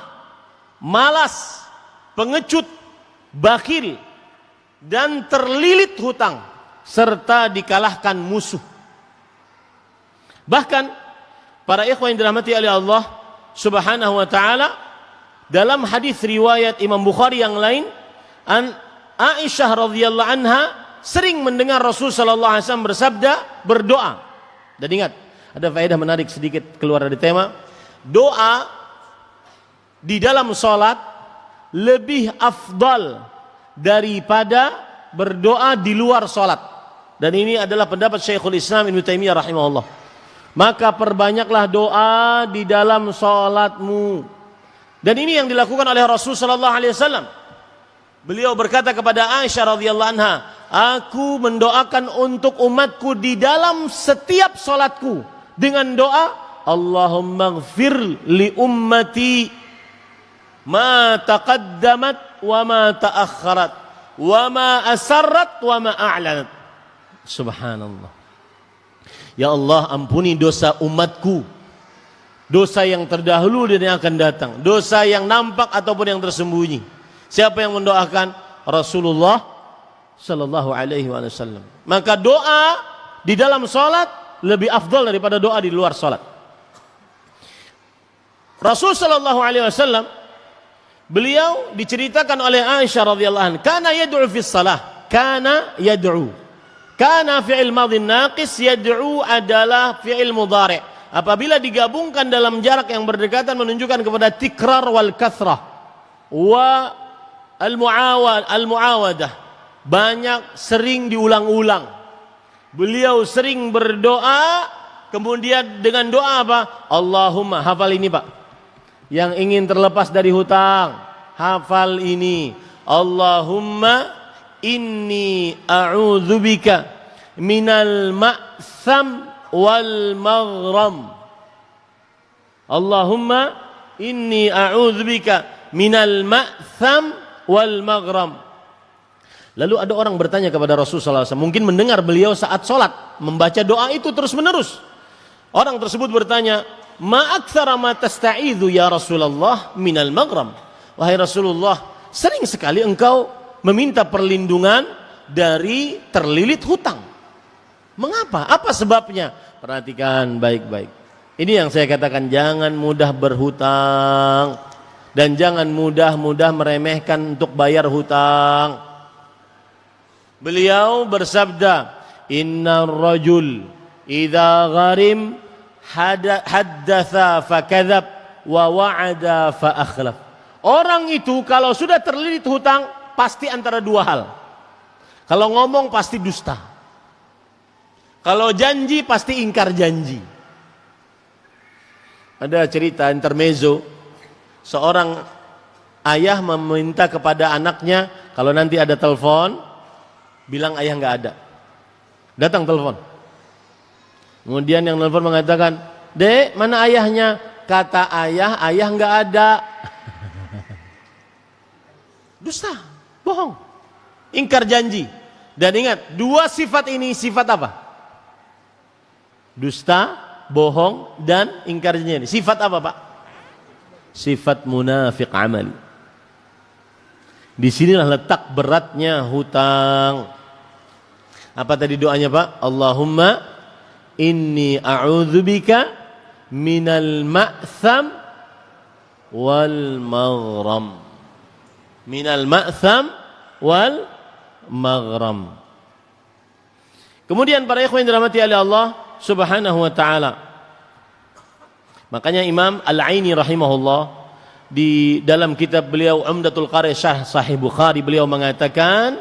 malas, pengecut, bakhil, dan terlilit hutang, serta dikalahkan musuh. Bahkan para ikhwan yang dirahmati oleh Allah Subhanahu wa ta'ala, dalam hadis riwayat Imam Bukhari yang lain, Aisyah radhiyallahu anha sering mendengar Rasul sallallahu alaihi wasallam bersabda, berdoa. Dan ingat, ada faedah menarik sedikit keluar dari tema. Doa di dalam salat lebih afdal daripada berdoa di luar salat. Dan ini adalah pendapat Syekhul Islam Ibnu Taimiyah rahimahullah. Maka perbanyaklah doa di dalam salatmu. Dan ini yang dilakukan oleh Rasul sallallahu alaihi wasallam. Beliau berkata kepada Aisyah radhiyallahu anha, aku mendoakan untuk umatku di dalam setiap salatku dengan doa, Allahumma ighfir li ummati ma taqaddamat wa ma ta'akhkharat wa ma asarrat wa ma a'lanat. Subhanallah. Ya Allah, ampuni dosa umatku, dosa yang terdahulu dan yang akan datang, dosa yang nampak ataupun yang tersembunyi. Siapa yang mendoakan? Rasulullah sallallahu alaihi wasallam. Maka doa di dalam salat lebih afdal daripada doa di luar salat. Rasul sallallahu alaihi wasallam, beliau diceritakan oleh Aisyah radhiyallahu anha, kana yad'u fi shalah, kana yad'u. Kana fi'il madhi naqis, yad'u adalah fi'il mudhari'. Apabila digabungkan dalam jarak yang berdekatan menunjukkan kepada tikrar wal kathrah wa al-muawadah, banyak, sering diulang-ulang. Beliau sering berdoa, kemudian dengan doa apa? Allahumma, hafal ini Pak, yang ingin terlepas dari hutang, hafal ini. Allahumma inni a'udzubika minal ma'tham wal maghram. Allahumma inni a'udzubika minal ma'tham wal maghram. Lalu ada orang bertanya kepada Rasulullah SAW, mungkin mendengar beliau saat sholat membaca doa itu terus menerus. Orang tersebut bertanya, ma aktsara ma tasta'idzu ya Rasulullah minal maghram. Wahai Rasulullah, sering sekali engkau meminta perlindungan dari terlilit hutang. Mengapa? Apa sebabnya? Perhatikan baik-baik. Ini yang saya katakan, jangan mudah berhutang dan jangan mudah-mudah meremehkan untuk bayar hutang. Beliau bersabda, innar rajul idza gharim haddatsa fakadzab wa wa'ada fa akhlaf. Orang itu kalau sudah terlilit hutang pasti antara dua hal. Kalau ngomong pasti dusta. Kalau janji pasti ingkar janji. Ada cerita intermezzo, seorang ayah meminta kepada anaknya, kalau nanti ada telepon, bilang ayah nggak ada. Datang telepon. Kemudian yang telepon mengatakan, "Dek, mana ayahnya?" Kata ayah nggak ada. Dusta, bohong, ingkar janji. Dan ingat, dua sifat ini sifat apa? Dusta, bohong, dan ingkar janji. Sifat apa, Pak? Sifat munafik amali. Disinilah letak beratnya hutang. Apa tadi doanya, Pak? Allahumma inni a'udzubika minal ma'tham wal maghram. Minal ma'tham wal maghram. Kemudian para ikhwan yang dirahmati oleh Allah Subhanahu wa taala, makanya Imam Al-Aini rahimahullah di dalam kitab beliau Umdatul Qari Syarh Sahih Bukhari, beliau mengatakan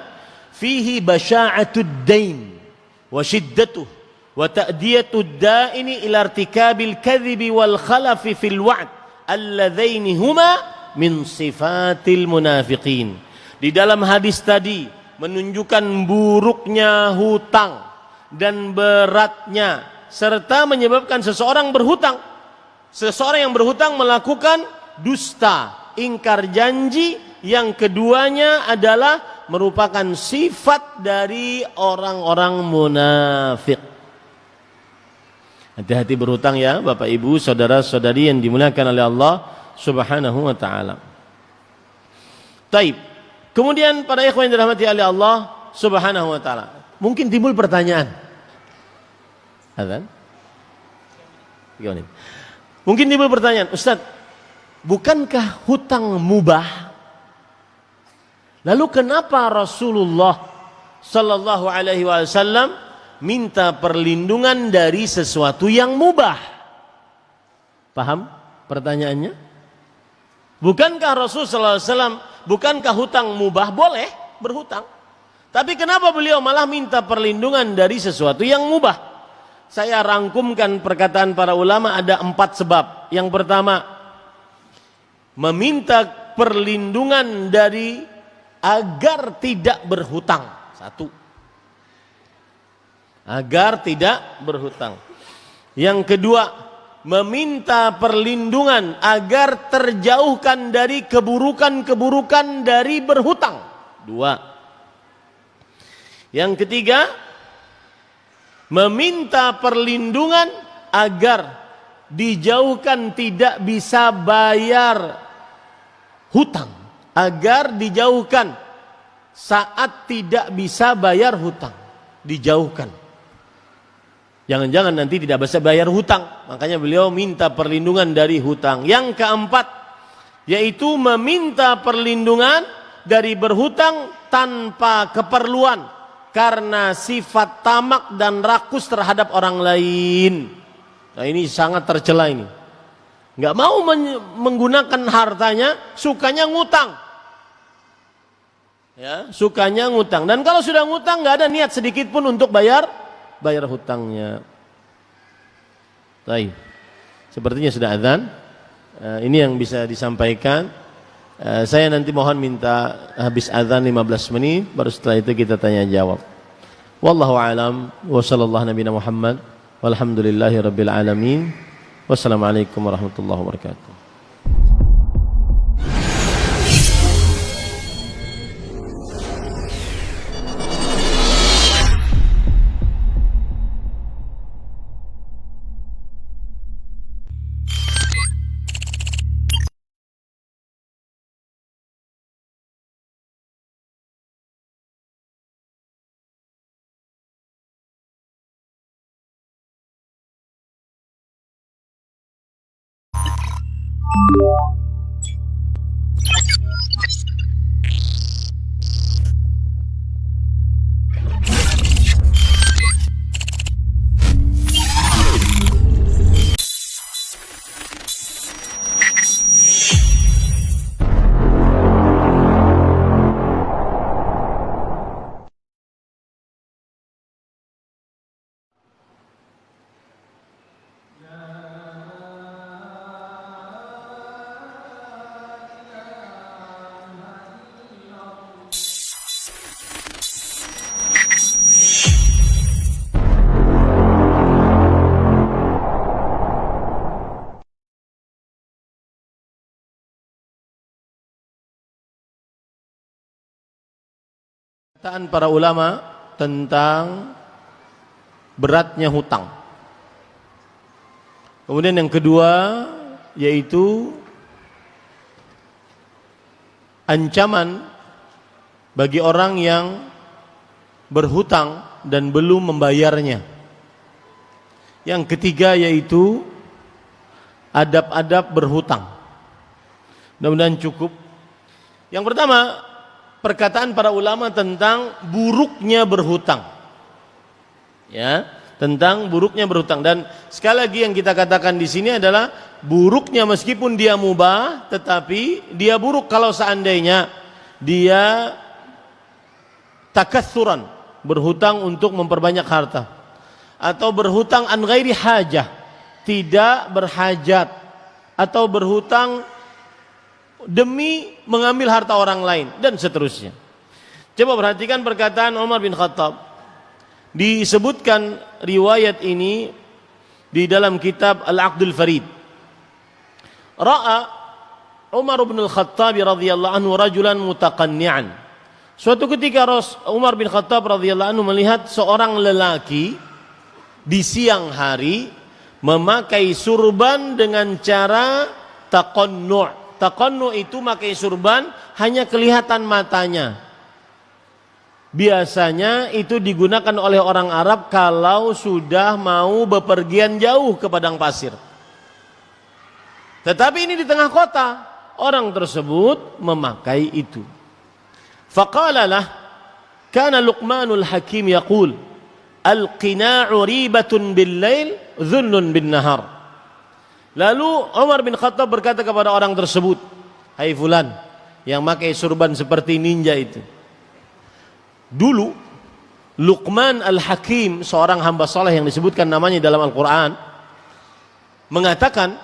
fihi basya'atud dain wa shiddatuh wa ta'diyatud da'ini ila irtikabil kadhibi wal khalafi fil wa'd alladzaini huma min sifatil munafiqin. Di dalam hadis tadi menunjukkan buruknya hutang dan beratnya, serta menyebabkan seseorang berhutang. Seseorang yang berhutang melakukan dusta, ingkar janji, yang keduanya adalah merupakan sifat dari orang-orang munafik. Hati-hati berhutang ya Bapak Ibu, saudara-saudari yang dimuliakan oleh Allah Subhanahu wa taala. Taib. Kemudian para ikhwan yang dirahmati oleh Allah Subhanahu wa taala, mungkin timbul pertanyaan. Azan? 3 menit. Mungkin timbul pertanyaan, Ustaz, bukankah hutang mubah? Lalu kenapa Rasulullah sallallahu alaihi wasallam minta perlindungan dari sesuatu yang mubah? Paham pertanyaannya? Bukankah Rasul sallallahu alaihi wasallam, bukankah hutang mubah? Boleh berhutang. Tapi kenapa beliau malah minta perlindungan dari sesuatu yang mubah? Saya rangkumkan perkataan para ulama, ada 4 sebab. Yang pertama, meminta perlindungan dari agar tidak berhutang. 1. Agar tidak berhutang. Yang kedua, meminta perlindungan agar terjauhkan dari keburukan-keburukan dari berhutang. 2. Yang ketiga, meminta perlindungan agar dijauhkan tidak bisa bayar hutang, agar dijauhkan saat tidak bisa bayar hutang, dijauhkan. Jangan-jangan nanti tidak bisa bayar hutang, makanya beliau minta perlindungan dari hutang. Yang keempat, yaitu meminta perlindungan dari berhutang tanpa keperluan, karena sifat tamak dan rakus terhadap orang lain. Nah ini sangat tercela ini. Nggak mau menggunakan hartanya, sukanya ngutang. Ya, sukanya ngutang. Dan kalau sudah ngutang nggak ada niat sedikit pun untuk bayar hutangnya. Baik. Sepertinya sudah azan. Ini yang bisa disampaikan. Saya nanti mohon minta habis azan 15 menit, baru setelah itu kita tanya jawab. Wallahu a'lam wa sallallahu nabiyana Muhammad walhamdulillahi rabbil alamin. Wassalamualaikum warahmatullahi wabarakatuh. Perkataan para ulama tentang beratnya hutang. Kemudian yang kedua yaitu ancaman bagi orang yang berhutang dan belum membayarnya. Yang ketiga yaitu adab-adab berhutang. Mudah-mudahan cukup. Yang pertama, perkataan para ulama tentang buruknya berhutang. Ya, tentang buruknya berhutang. Dan sekali lagi yang kita katakan di sini adalah buruknya meskipun dia mubah, tetapi dia buruk kalau seandainya dia takatsuran, berhutang untuk memperbanyak harta, atau berhutang an ghairi hajah, tidak berhajat, atau berhutang demi mengambil harta orang lain, dan seterusnya. Coba perhatikan perkataan Umar bin Khattab. Disebutkan riwayat ini di dalam kitab Al-Aqdul Farid. Ra'a Umar bin Khattab radhiyallahu anhu rajulan mutaqanni'an. Suatu ketika Umar bin Khattab radhiyallahu anhu melihat seorang lelaki di siang hari memakai surban dengan cara taqannu'. Taqannu' itu pakai surban hanya kelihatan matanya. Biasanya itu digunakan oleh orang Arab kalau sudah mau bepergian jauh ke padang pasir. Tetapi ini di tengah kota, orang tersebut memakai itu. Faqalalah, kana Luqmanul Hakim yaqul, al-qina'u ribatun bil-lail, dhunnun bin-nahar. Lalu Umar bin Khattab berkata kepada orang tersebut, hai fulan yang pakai surban seperti ninja itu. Dulu Luqman al-Hakim, seorang hamba saleh yang disebutkan namanya dalam Al-Quran, mengatakan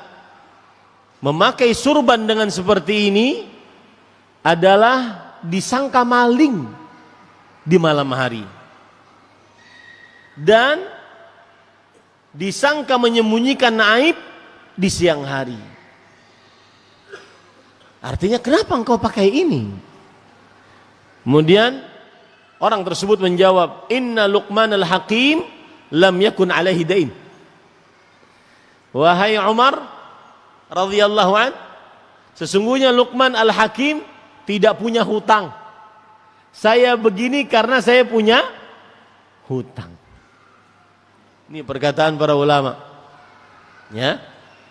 memakai surban dengan seperti ini adalah disangka maling di malam hari dan disangka menyembunyikan aib di siang hari. Artinya kenapa engkau pakai ini? Kemudian Orang tersebut menjawab, "Inna Luqman al-Hakim lam yakun alaihi dain." Wahai Umar radhiyallahu an, sesungguhnya Luqman al-Hakim tidak punya hutang. Saya begini karena saya punya hutang. Ini perkataan para ulama. Ya.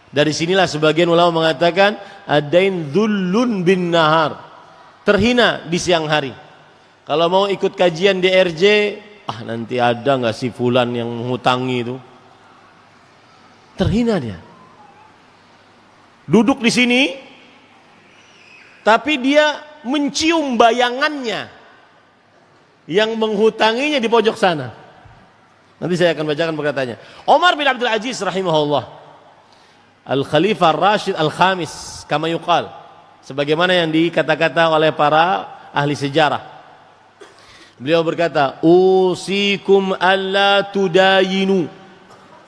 Dari sinilah sebagian ulama mengatakan adain dhullun bin nahar. Terhina di siang hari. Kalau mau ikut kajian di RJ, nanti ada nggak si fulan yang menghutangi itu? Terhina dia. Duduk di sini, tapi dia mencium bayangannya yang menghutanginya di pojok sana. Nanti saya akan bacakan perkataannya. Umar bin Abdul Aziz rahimahullah, Al-Khalifah Rashid Al-Khamis, kama yuqal, sebagaimana yang dikata-kata oleh para ahli sejarah. Beliau berkata, "Usikum alla tudayinu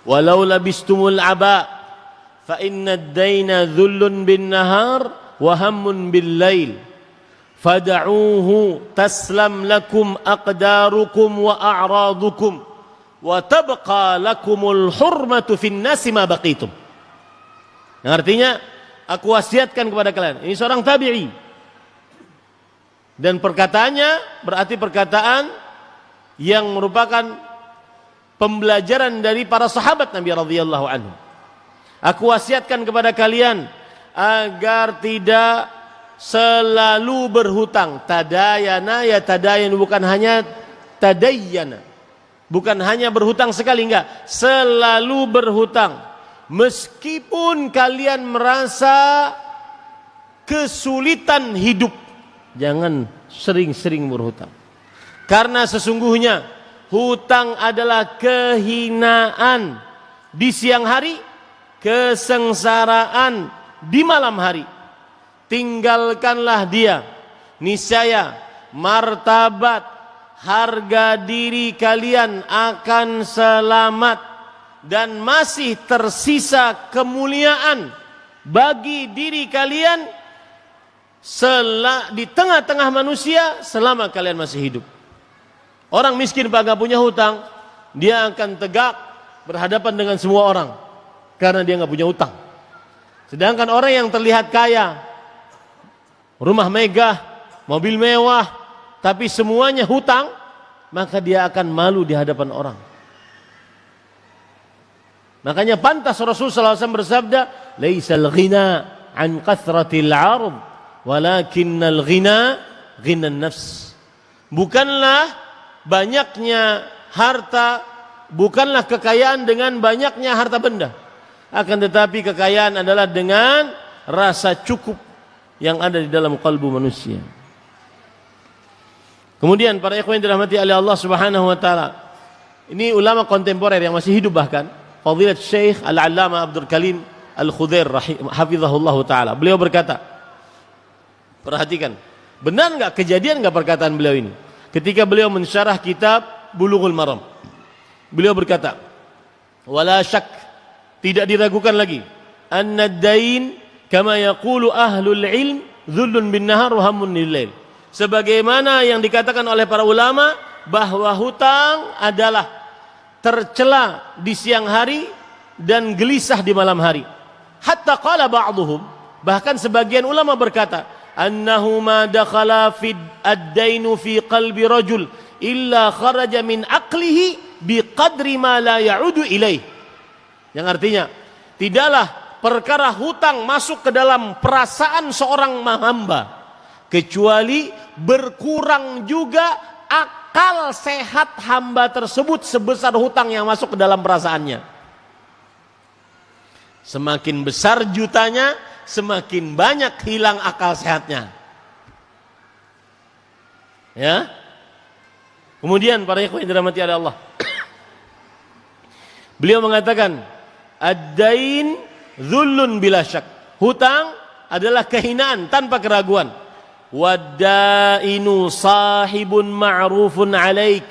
walau labistumul aba, fa inna ad-daina dhullun bin nahar wa hammun bil lail, fad'uuhu taslam lakum aqdarukum wa a'radukum wa tabqa lakumul hurmatu fin nasi ma baqitum." Yang artinya, aku wasiatkan kepada kalian. Ini seorang tabi'i. Dan perkataannya berarti perkataan yang merupakan pembelajaran dari para sahabat Nabi radhiyallahu anhu. Aku wasiatkan kepada kalian agar tidak selalu berhutang. Tadayana ya tadayan, bukan hanya tadayyana. Bukan hanya berhutang sekali, enggak. Selalu berhutang. Meskipun kalian merasa kesulitan hidup, jangan sering-sering berhutang. Karena sesungguhnya hutang adalah kehinaan di siang hari, kesengsaraan di malam hari. Tinggalkanlah dia. Niscaya martabat, harga diri kalian akan selamat dan masih tersisa kemuliaan bagi diri kalian di tengah-tengah manusia selama kalian masih hidup. Orang miskin pak gak punya hutang, dia akan tegak berhadapan dengan semua orang karena dia gak punya hutang. Sedangkan orang yang terlihat kaya, rumah megah, mobil mewah, tapi semuanya hutang, maka dia akan malu di hadapan orang. Makanya pantas Rasulullah SAW bersabda, "Laisal ghina an kathratil 'ard, walakinnal ghina ghinan nafs." Bukanlah banyaknya harta, bukanlah kekayaan dengan banyaknya harta benda, akan tetapi kekayaan adalah dengan rasa cukup yang ada di dalam kalbu manusia. Kemudian para ikhwan yang dirahmati oleh Allah Subhanahu wa taala, ini ulama kontemporer yang masih hidup, bahkan Fadilat Syekh Al-Allamah Abdul Karim Al-Khudair hafizahullah taala, beliau berkata, perhatikan, benar enggak, kejadian enggak perkataan beliau ini ketika beliau mensyarah kitab Bulughul Maram. Beliau berkata, "Wala syak, tidak diragukan lagi, anna ad-dain kama yaqulu ahlul ilm dhullun bin nahar wa hammun bil lail." Sebagaimana yang dikatakan oleh para ulama bahwa hutang adalah tercela di siang hari dan gelisah di malam hari. Hatta qala ba'dhum, bahkan sebagian ulama berkata, annahu ma dakhala fi ad-dainu fi qalbi rajul illa kharaja min aqlihi biqadri ma la ya'udu ilaih. Yang artinya, tidaklah perkara hutang masuk ke dalam perasaan seorang hamba kecuali berkurang juga akal sehat hamba tersebut sebesar hutang yang masuk ke dalam perasaannya. Semakin besar jutanya, semakin banyak hilang akal sehatnya. Ya. Kemudian para ikhwan yang dirahmati oleh Allah, beliau mengatakan, ad-dain dhullun bila syak. Hutang adalah kehinaan tanpa keraguan. Wad-dainu sahibun ma'rufun alaik.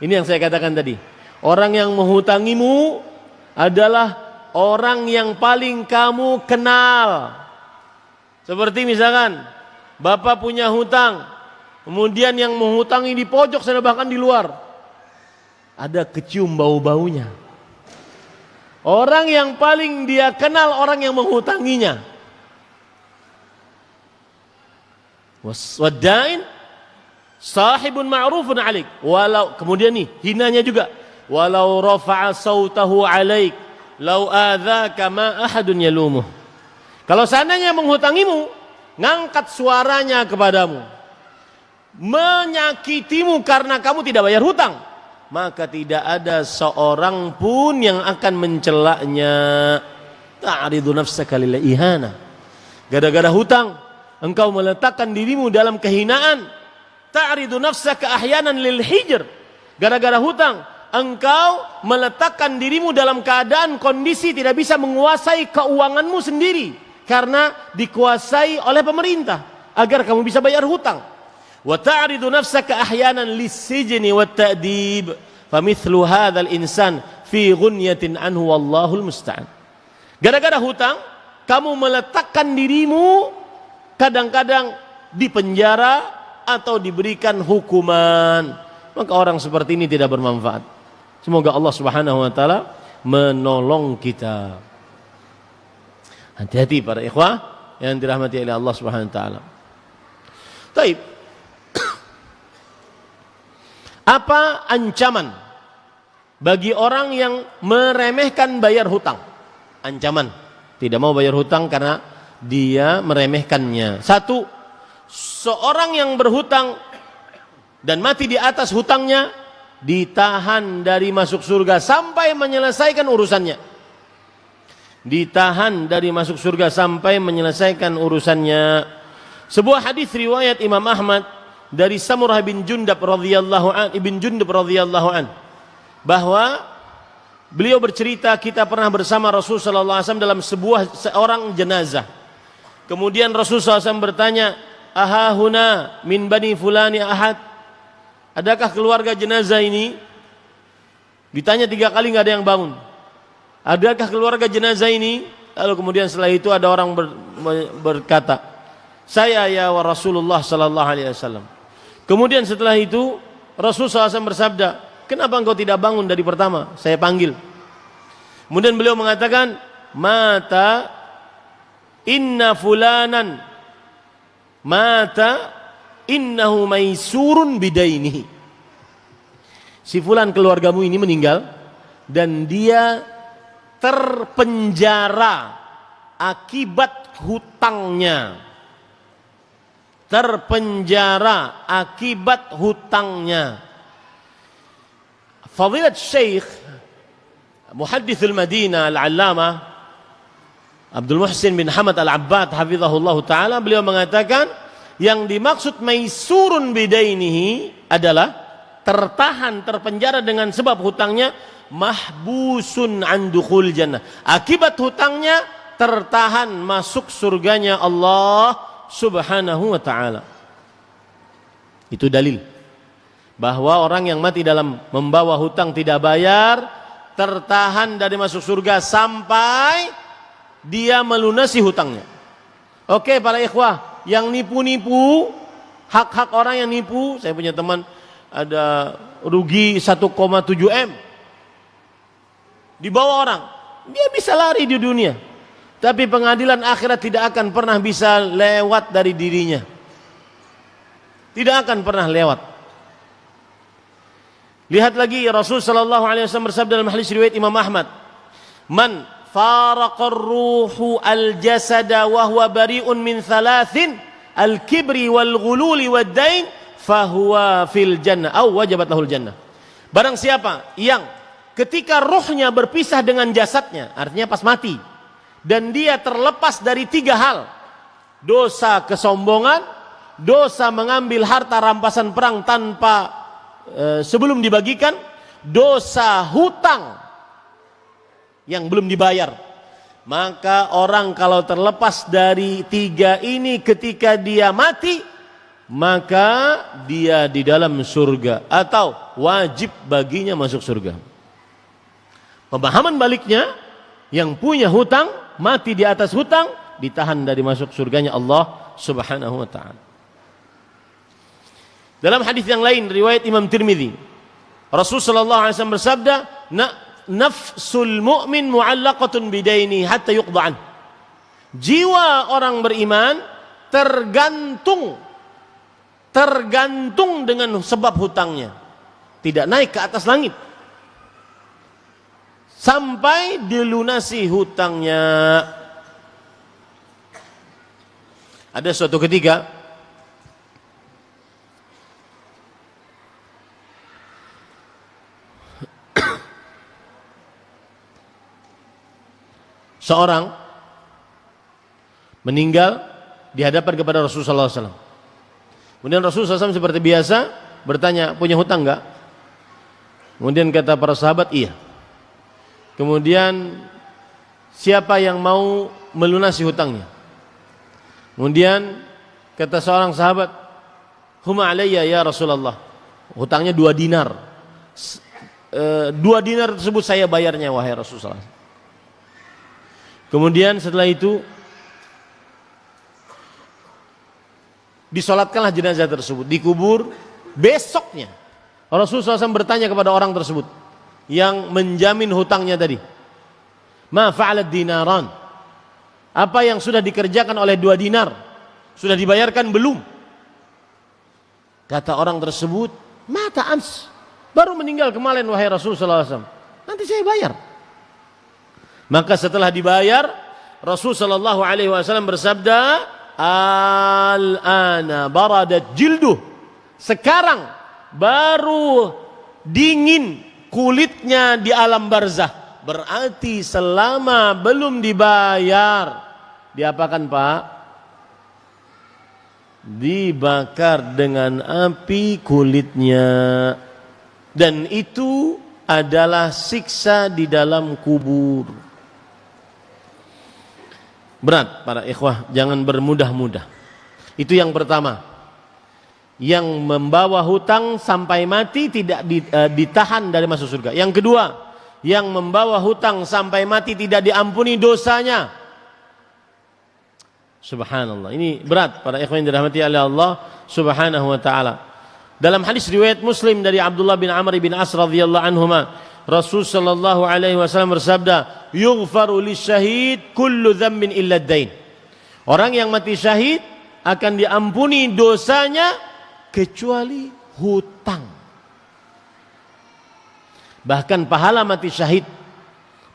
Ini yang saya katakan tadi. Orang yang menghutangimu adalah orang yang paling kamu kenal. Seperti misalkan, bapak punya hutang Kemudian yang menghutangi di pojok sana, bahkan di luar. Ada kecium bau-baunya. Orang yang paling dia kenal orang yang menghutanginya. Wadda'in sahibun ma'rufun alaik. Walau, kemudian nih hinanya juga. Walau rafa'a sautahu alaik lau adzaka ma ahadun yalumuh. Kalau seandainya menghutangimu, ngangkat suaranya kepadamu, menyakitimu karena kamu tidak bayar hutang, maka tidak ada seorang pun yang akan mencelaknya. Ta'ridu nafsaka lil ihana. Gara-gara hutang engkau meletakkan dirimu dalam kehinaan. Ta'ridu nafsaka ahyanan lil hijr. Gara-gara hutang engkau meletakkan dirimu dalam keadaan kondisi tidak bisa menguasai keuanganmu sendiri karena dikuasai oleh pemerintah agar kamu bisa bayar hutang. Wa ta'ridu nafsaka ahyanan lis-sijni wat-ta'dib famithlu hadzal insan fi ghunyatin anhu wallahul musta'an. Gara-gara hutang kamu meletakkan dirimu kadang-kadang di penjara atau diberikan hukuman. Maka orang seperti ini tidak bermanfaat. Semoga Allah Subhanahu wa taala menolong kita. Hati-hati para ikhwah yang dirahmati oleh Allah Subhanahu wa taala. Baik. Apa ancaman bagi orang yang meremehkan bayar hutang? Ancaman, tidak mau bayar hutang karena dia meremehkannya. Satu, seorang yang berhutang dan mati di atas hutangnya ditahan dari masuk surga sampai menyelesaikan urusannya. Ditahan dari masuk surga sampai menyelesaikan urusannya. Sebuah hadis riwayat Imam Ahmad dari Samurah bin Jundab radhiyallahu an, bahwa beliau bercerita, kita pernah bersama Rasul sallallahu alaihi wasallam dalam seorang jenazah. Kemudian Rasul sallallahu alaihi wasallam bertanya, "Ahahuna min bani fulani ahad?" Adakah keluarga jenazah ini? Ditanya 3 kali nggak ada yang bangun. Adakah keluarga jenazah ini? Lalu kemudian setelah itu ada orang berkata, "Saya ya wa Rasulullah sallallahu alaihi wasallam." Kemudian setelah itu Rasul SAW bersabda, "Kenapa engkau tidak bangun dari pertama? Saya panggil." Kemudian beliau mengatakan, "Mata inna fulanan mata innahu maisurun bidainihi." Si fulan keluargamu ini meninggal dan dia terpenjara akibat hutangnya. Terpenjara akibat hutangnya. Fadilat Syekh Muhaddithul Madinah Al-Allamah Abdul Muhsin bin Hamad Al-Abbad hafizahullah ta'ala, beliau mengatakan yang dimaksud maisurun bidainihi adalah tertahan, terpenjara dengan sebab hutangnya, mahbusun an dukhul jannah. Akibat hutangnya tertahan masuk surganya Allah Subhanahu wa ta'ala. Itu dalil bahwa orang yang mati dalam membawa hutang tidak bayar tertahan dari masuk surga sampai dia melunasi hutangnya. Oke para ikhwah, yang nipu-nipu hak-hak orang yang nipu, saya punya teman ada rugi 1,7 M dibawa orang, dia bisa lari di dunia, tapi pengadilan akhirat tidak akan pernah bisa lewat dari dirinya, tidak akan pernah lewat. Lihat lagi Rasul sallallahu alaihi wasallam bersabda dalam hadis riwayat Imam Ahmad, "Man faraqar ruhu al-jasada wa huwa bari'un min thalathin al-kibri wal ghululi wad dain fahuwa fil jannah aw wajabat lahul jannah." Barang siapa yang ketika ruhnya berpisah dengan jasadnya, artinya pas mati, dan dia terlepas dari 3 hal: dosa kesombongan, dosa mengambil harta rampasan perang tanpa sebelum dibagikan, dosa hutang yang belum dibayar. Maka orang kalau terlepas dari 3 ini ketika dia mati, maka dia di dalam surga atau wajib baginya masuk surga. Pemahaman baliknya, yang punya hutang mati di atas hutang ditahan dari masuk surganya Allah Subhanahu wa ta'ala. Dalam hadis yang lain riwayat Imam Tirmidzi, Rasulullah sallallahu alaihi wasallam bersabda, nafsul mu'min mu'allaqatun bidaini hatta yuqda an. Jiwa orang beriman tergantung dengan sebab hutangnya, tidak naik ke atas langit sampai dilunasi hutangnya. Ada suatu ketika seorang meninggal di hadapan kepada Rasulullah SAW. Kemudian Rasulullah SAW seperti biasa bertanya, punya hutang enggak? Kemudian kata para sahabat, iya. Kemudian siapa yang mau melunasi hutangnya? Kemudian kata seorang sahabat, huma alayya ya Rasulullah. Hutangnya 2 dinar. 2 dinar tersebut saya bayarnya wahai Rasulullah. Kemudian setelah itu disolatkanlah jenazah tersebut, dikubur. Besoknya Rasulullah SAW bertanya kepada orang tersebut yang menjamin hutangnya tadi, ma fa'alat dinaran, apa yang sudah dikerjakan oleh 2 dinar, sudah dibayarkan belum? Kata orang tersebut, mata ams, baru meninggal kemarin wahai Rasulullah SAW, nanti saya bayar. Maka setelah dibayar, Rasulullah sallallahu alaihi wasallam bersabda, al-ana baradat jilduh, sekarang baru dingin kulitnya di alam barzah. Berarti selama belum dibayar, diapakan Pak? Dibakar dengan api kulitnya. Dan itu adalah siksa di dalam kubur. Berat para ikhwah, jangan bermudah-mudah. Itu yang pertama. Yang membawa hutang sampai mati tidak ditahan dari masuk surga. Yang kedua, yang membawa hutang sampai mati tidak diampuni dosanya. Subhanallah, ini berat para ikhwan yang dirahmati oleh Allah Subhanahu wa taala. Dalam hadis riwayat Muslim dari Abdullah bin Amr bin As radhiyallahu anhuma, Rasul sallallahu alaihi wasallam bersabda, yughfaru lisyahid kullu dhanbin illa ad-dain. Orang yang mati syahid akan diampuni dosanya kecuali hutang. Bahkan pahala mati syahid,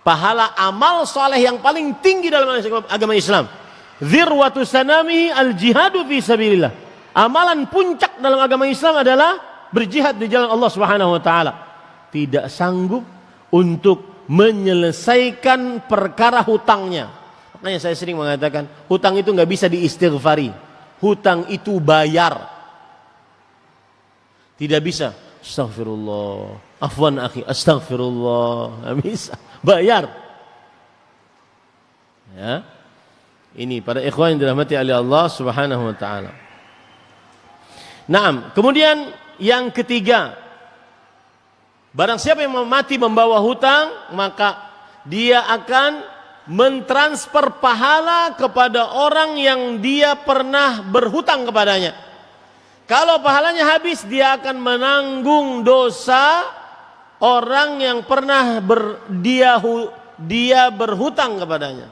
pahala amal soleh yang paling tinggi dalam agama Islam, dzirwatu sanamihi al-jihadu fi sabilillah. Amalan puncak dalam agama Islam adalah berjihad di jalan Allah Subhanahu wa taala. Tidak sanggup untuk menyelesaikan perkara hutangnya. Makanya saya sering mengatakan, hutang itu nggak bisa diistighfari. Hutang itu bayar. Tidak bisa. Astaghfirullah. Afwan akhi, astaghfirullah. Nggak bisa. Bayar. Ya. Ini para ikhwan yang dirahmati oleh Allah Subhanahu wa taala. Naam, kemudian yang ketiga, barang siapa yang mati membawa hutang, maka dia akan mentransfer pahala kepada orang yang dia pernah berhutang kepadanya. Kalau pahalanya habis, dia akan menanggung dosa orang yang pernah dia berhutang kepadanya.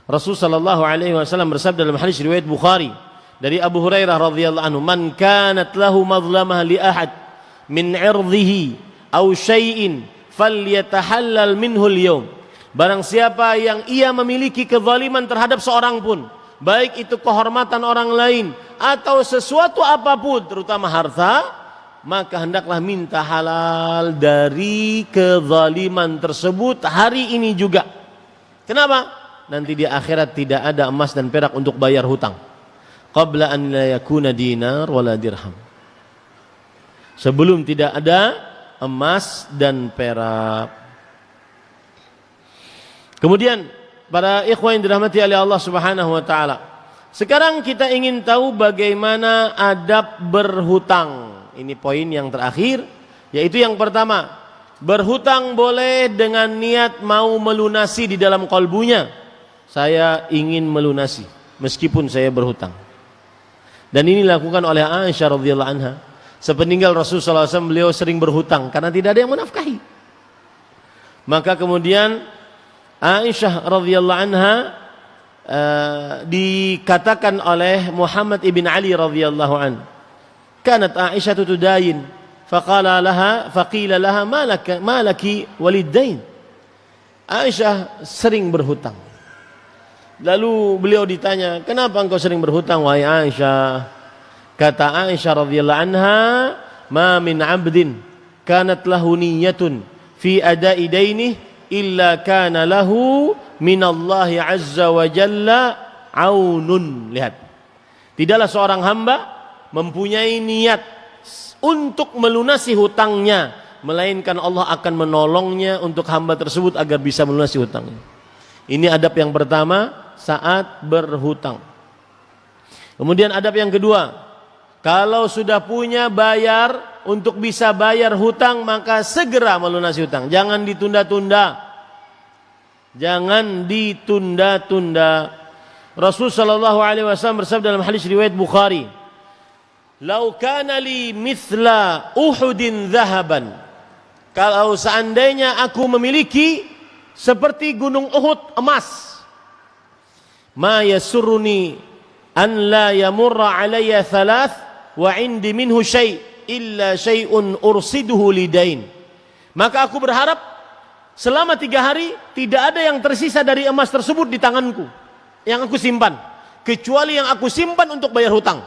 Rasul sallallahu alaihi wasallam bersabda dalam hadis riwayat Bukhari dari Abu Hurairah radhiyallahu anhu, man kanat lahu madlamah li ahad min 'irdhihi aw syai'in falyatahallal minhu al-yawm. Barang siapa yang ia memiliki kezaliman terhadap seorang pun, baik itu kehormatan orang lain atau sesuatu apapun, terutama harta, maka hendaklah minta halal dari kezaliman tersebut hari ini juga. Kenapa? Nanti di akhirat tidak ada emas dan perak untuk bayar hutang. Qabla an la yakuna dinar wala dirham. Sebelum tidak ada emas dan perak. Kemudian para ikhwan yang dirahmati oleh Allah Subhanahu wa taala, sekarang kita ingin tahu bagaimana adab berhutang. Ini poin yang terakhir, yaitu yang pertama, berhutang boleh dengan niat mau melunasi di dalam kalbunya. Saya ingin melunasi meskipun saya berhutang. Dan ini dilakukan oleh Aisyah radhiyallahu anha. Sepeninggal Rasulullah SAW beliau sering berhutang karena tidak ada yang menafkahi. Maka kemudian Aisyah radhiyallahu anha dikatakan oleh Muhammad ibn Ali radhiyallahu anhu, kanat Aisyah tudayin, faqila laha ma laki walidain. Aisyah sering berhutang. Lalu beliau ditanya, kenapa engkau sering berhutang wahai Aisyah? Kata Aisyah radhiyallahu anha, ma min 'abdin kanat lahu niyyatun fi ada'i dainihi illa kana lahu minallahi azza wa jalla aunun. Lihat, tidaklah seorang hamba mempunyai niat untuk melunasi hutangnya, melainkan Allah akan menolongnya untuk hamba tersebut agar bisa melunasi hutangnya. Ini adab yang pertama saat berhutang. Kemudian adab yang kedua, kalau sudah punya bayar, untuk bisa bayar hutang maka segera melunasi hutang. Jangan ditunda-tunda. Jangan ditunda-tunda. Rasul sallallahu alaihi wasallam bersabda dalam hadis riwayat Bukhari, "Lau kana li mithla Uhudin dhahaban." Kalau seandainya aku memiliki seperti gunung Uhud emas, ma yasurruni an la yamurra alayya thalath wa indi minhu syai' illa syai'un ursiduhu lidain. Maka aku berharap selama 3 hari tidak ada yang tersisa dari emas tersebut di tanganku yang aku simpan, kecuali yang aku simpan untuk bayar hutang.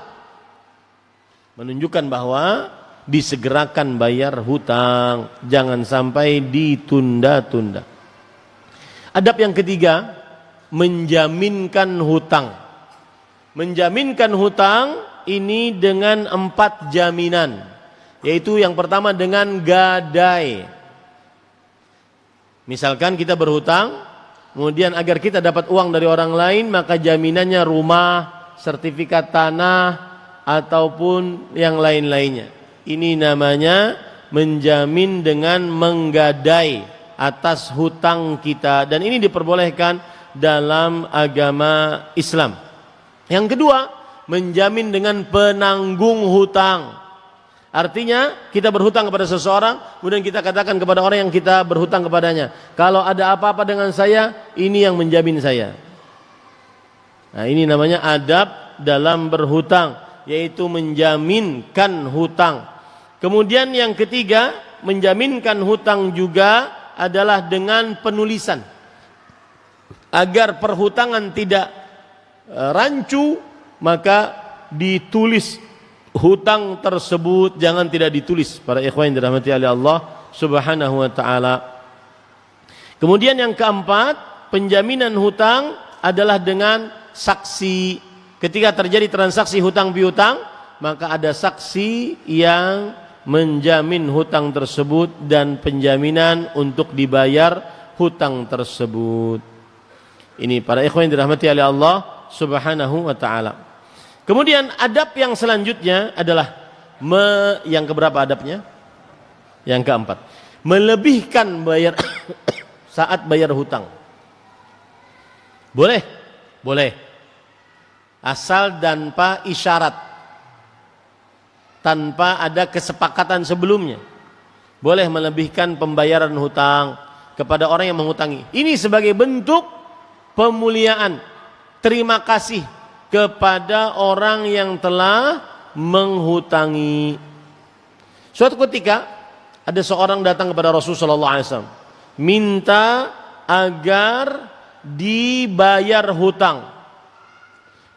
Menunjukkan bahwa disegerakan bayar hutang, jangan sampai ditunda-tunda. Adab yang ketiga, menjaminkan hutang. Menjaminkan hutang ini dengan 4 jaminan, yaitu yang pertama dengan gadai. Misalkan kita berhutang, kemudian agar kita dapat uang dari orang lain, maka jaminannya rumah, sertifikat tanah, ataupun yang lain-lainnya. Ini namanya menjamin dengan menggadai atas hutang kita, dan ini diperbolehkan dalam agama Islam. Yang kedua, menjamin dengan penanggung hutang. Artinya kita berhutang kepada seseorang, kemudian kita katakan kepada orang yang kita berhutang kepadanya, kalau ada apa-apa dengan saya, ini yang menjamin saya. Nah, ini namanya adab dalam berhutang, yaitu menjaminkan hutang. Kemudian yang ketiga, menjaminkan hutang juga adalah dengan penulisan, agar perhutangan tidak rancu, maka ditulis hutang tersebut, jangan tidak ditulis. Para ikhwan yang dirahmati oleh Allah Subhanahu wa taala. Kemudian yang keempat, penjaminan hutang adalah dengan saksi. Ketika terjadi transaksi hutang piutang, maka ada saksi yang menjamin hutang tersebut dan penjaminan untuk dibayar hutang tersebut. Ini para ikhwan yang dirahmati oleh Allah Subhanahu wa taala. Kemudian adab yang selanjutnya adalah yang keberapa adabnya? Yang keempat, melebihkan bayar saat bayar hutang. Boleh? Boleh. Asal tanpa isyarat, tanpa ada kesepakatan sebelumnya. Boleh melebihkan pembayaran hutang kepada orang yang menghutangi. Ini sebagai bentuk pemuliaan, terima kasih kepada orang yang telah menghutangi. Suatu ketika ada seorang datang kepada Rasulullah SAW, minta agar dibayar hutang.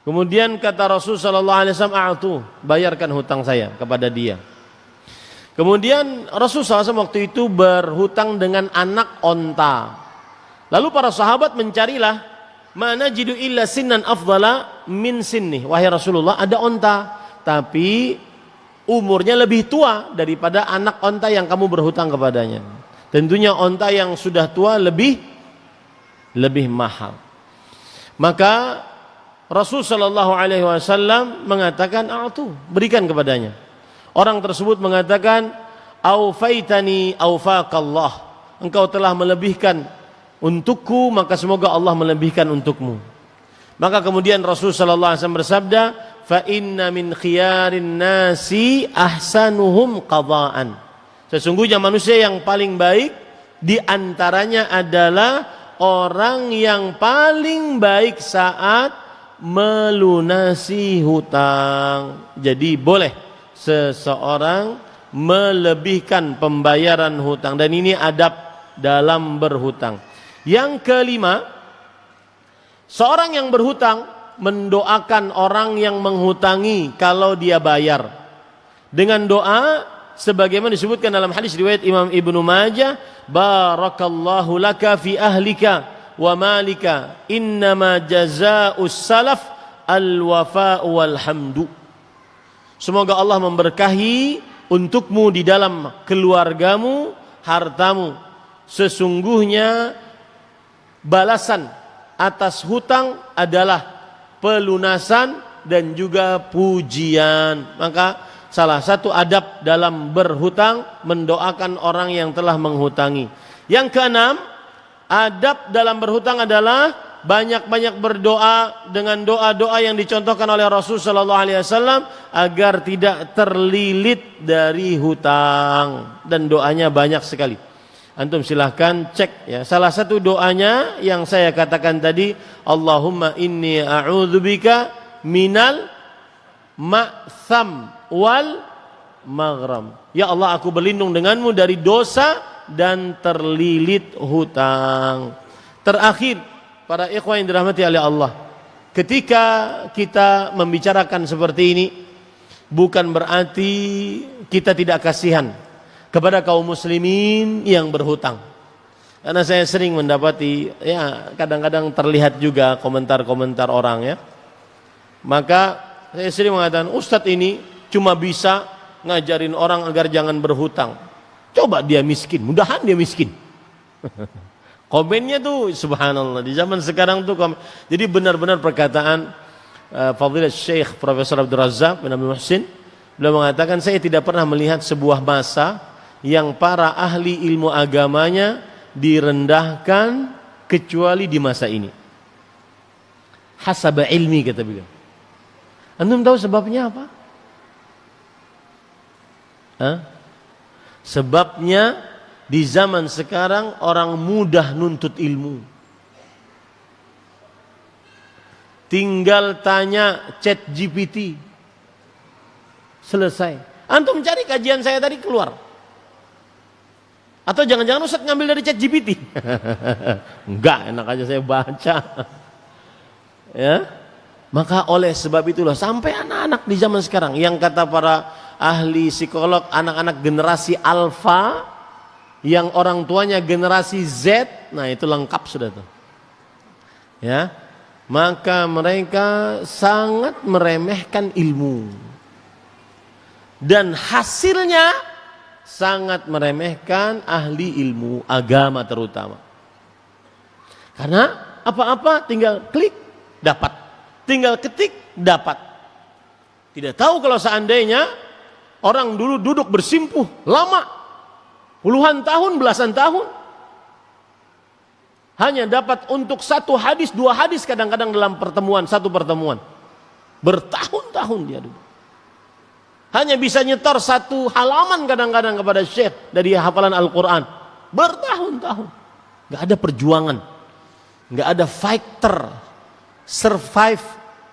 Kemudian kata Rasulullah SAW, bayarkan hutang saya kepada dia. Kemudian Rasulullah SAW waktu itu berhutang dengan anak onta. Lalu para sahabat mencarilah, mana jidu illa sinnan afdala min sinnih. Wahai Rasulullah, ada onta, tapi umurnya lebih tua daripada anak onta yang kamu berhutang kepadanya. Tentunya onta yang sudah tua lebih mahal. Maka Rasul sallallahu alaihi wasallam mengatakan, berikan kepadanya. Orang tersebut mengatakan, aufaitani aufaqallah. Engkau telah melebihkan untukku, maka semoga Allah melebihkan untukmu. Maka kemudian Rasul sallallahu alaihi wasallam bersabda, fa inna min khiyarin nasi ahsanuhum qadaan. Sesungguhnya manusia yang paling baik di antaranya adalah orang yang paling baik saat melunasi hutang. Jadi boleh seseorang melebihkan pembayaran hutang, dan ini adab dalam berhutang. Yang kelima, seorang yang berhutang mendoakan orang yang menghutangi kalau dia bayar dengan doa sebagaimana disebutkan dalam hadis riwayat Imam Ibnu Majah, barakallahu laka fi ahlika wa malika innama jazaa'us salaf al-wafa'u wal hamdu. Semoga Allah memberkahi untukmu di dalam keluargamu, hartamu. Sesungguhnya balasan atas hutang adalah pelunasan dan juga pujian. Maka salah satu adab dalam berhutang mendoakan orang yang telah menghutangi. Yang keenam, adab dalam berhutang adalah banyak-banyak berdoa dengan doa-doa yang dicontohkan oleh Rasul sallallahu alaihi wasallam agar tidak terlilit dari hutang, dan doanya banyak sekali. Antum silahkan cek ya. Salah satu doanya yang saya katakan tadi, Allahumma inni a'udzubika minal ma'tham wal maghram. Ya Allah, aku berlindung denganmu dari dosa dan terlilit hutang. Terakhir, para ikhwan yang dirahmati oleh Allah, ketika kita membicarakan seperti ini, bukan berarti kita tidak kasihan kepada kaum muslimin yang berhutang. Karena saya sering mendapati, ya kadang-kadang terlihat juga komentar-komentar orang ya. Maka saya sering mengatakan, Ustadz ini cuma bisa ngajarin orang agar jangan berhutang. Coba dia miskin, mudahan dia miskin. Komennya tuh subhanallah di zaman sekarang tuh jadi benar-benar perkataan Fadilat Syekh Profesor Abdul Razak bin Abdul Muhsin, beliau mengatakan, saya tidak pernah melihat sebuah masa yang para ahli ilmu agamanya direndahkan kecuali di masa ini. Hasaba ilmi, kata beliau. Antum tahu sebabnya apa? Sebabnya di zaman sekarang orang mudah nuntut ilmu. Tinggal tanya ChatGPT, selesai. Antum cari kajian saya tadi keluar. Atau jangan-jangan Ustaz ngambil dari ChatGPT? Enggak, enak aja saya baca. Ya. Maka oleh sebab itulah sampai anak-anak di zaman sekarang, yang kata para ahli psikolog, anak-anak generasi alfa yang orang tuanya generasi Z, nah itu lengkap sudah tuh. Ya. Maka mereka sangat meremehkan ilmu. Dan hasilnya sangat meremehkan ahli ilmu agama terutama. Karena apa-apa tinggal klik dapat, tinggal ketik dapat. Tidak tahu kalau seandainya orang dulu duduk bersimpuh lama, puluhan tahun, belasan tahun, hanya dapat untuk satu hadis, dua hadis kadang-kadang dalam pertemuan, satu pertemuan. Bertahun-tahun dia duduk. Hanya bisa nyetor satu halaman kadang-kadang kepada syekh dari hafalan Al-Quran. Bertahun-tahun. Gak ada perjuangan. Gak ada fighter. Survive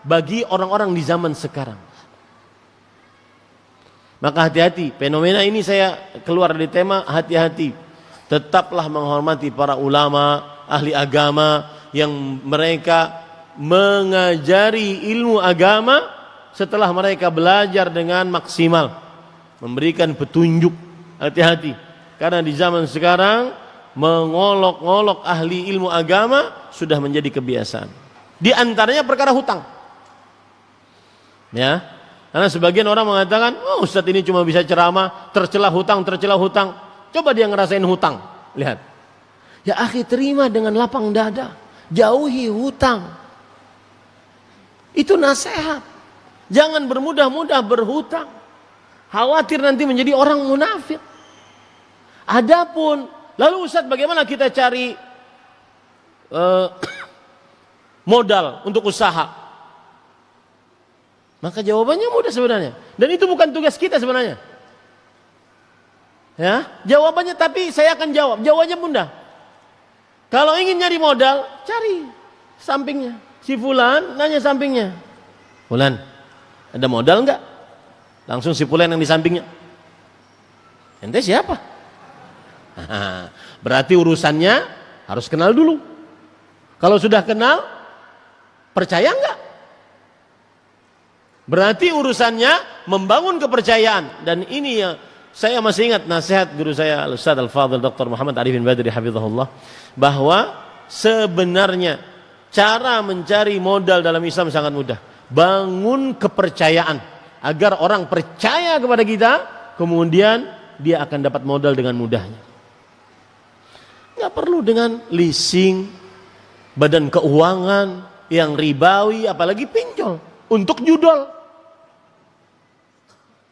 bagi orang-orang di zaman sekarang. Maka hati-hati. Fenomena ini saya keluar dari tema hati-hati. Tetaplah menghormati para ulama, ahli agama yang mereka mengajari ilmu agama setelah mereka belajar dengan maksimal, memberikan petunjuk. Hati-hati, karena di zaman sekarang mengolok-olok ahli ilmu agama sudah menjadi kebiasaan. Di antaranya perkara hutang. Ya, karena sebagian orang mengatakan, oh Ustadz ini cuma bisa ceramah, tercela hutang, tercela hutang. Coba dia ngerasain hutang, lihat. Ya akhi, terima dengan lapang dada, jauhi hutang. Itu nasihat. Jangan bermudah-mudah berhutang. Khawatir nanti menjadi orang munafik. Adapun, lalu Ustaz bagaimana kita cari modal untuk usaha? Maka jawabannya mudah sebenarnya. Dan itu bukan tugas kita sebenarnya. Ya, jawabannya, tapi saya akan jawab. Jawabannya mudah. Kalau ingin nyari modal, cari sampingnya. Si fulan nanya sampingnya. Fulan, ada modal enggak? Langsung si fulan yang di sampingnya. Ente siapa? Berarti urusannya harus kenal dulu. Kalau sudah kenal, percaya enggak? Berarti urusannya membangun kepercayaan. Dan ini yang saya masih ingat nasihat guru saya Al-Ustaz Al-Fadhil Dr. Muhammad Arifin Badri hafizahullah, bahwa sebenarnya cara mencari modal dalam Islam sangat mudah. Bangun kepercayaan agar orang percaya kepada kita, kemudian dia akan dapat modal dengan mudahnya. Nggak perlu dengan leasing, badan keuangan yang ribawi, apalagi pinjol untuk judol.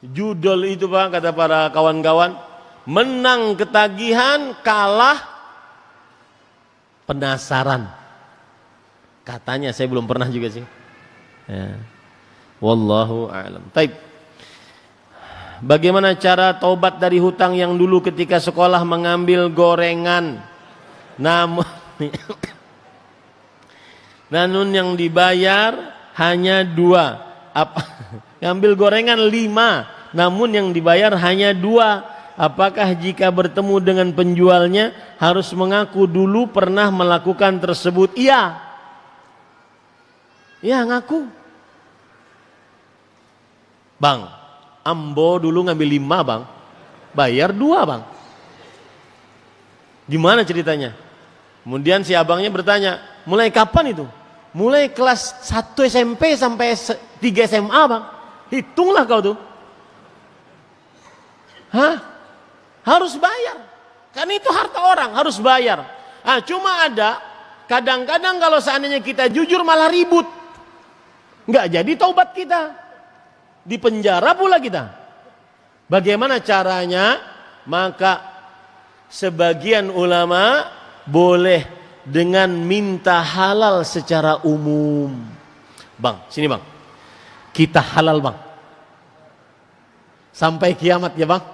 Judol itu Pak, kata para kawan-kawan, menang ketagihan, kalah penasaran. Katanya, saya belum pernah juga sih. Ya. Wallahu a'lam. Taib. Bagaimana cara taubat dari hutang yang dulu ketika sekolah mengambil gorengan, namun yang dibayar hanya 2. Ngambil gorengan 5, namun yang dibayar hanya 2. Apakah jika bertemu dengan penjualnya harus mengaku dulu pernah melakukan tersebut? Iya. Iya, ngaku. Bang, ambo dulu ngambil 5 bang, bayar 2 bang. Gimana ceritanya? Kemudian si abangnya bertanya, mulai kapan itu? Mulai kelas 1 SMP sampai 3 SMA bang. Hitunglah kau tuh. Hah? Harus bayar. Karena itu harta orang, harus bayar. Cuma ada, kadang-kadang kalau seandainya kita jujur malah ribut. Nggak jadi taubat kita. Di penjara pula kita. Bagaimana caranya? Maka sebagian ulama boleh dengan minta halal secara umum. Bang, sini bang. Kita halal bang. Sampai kiamat ya bang.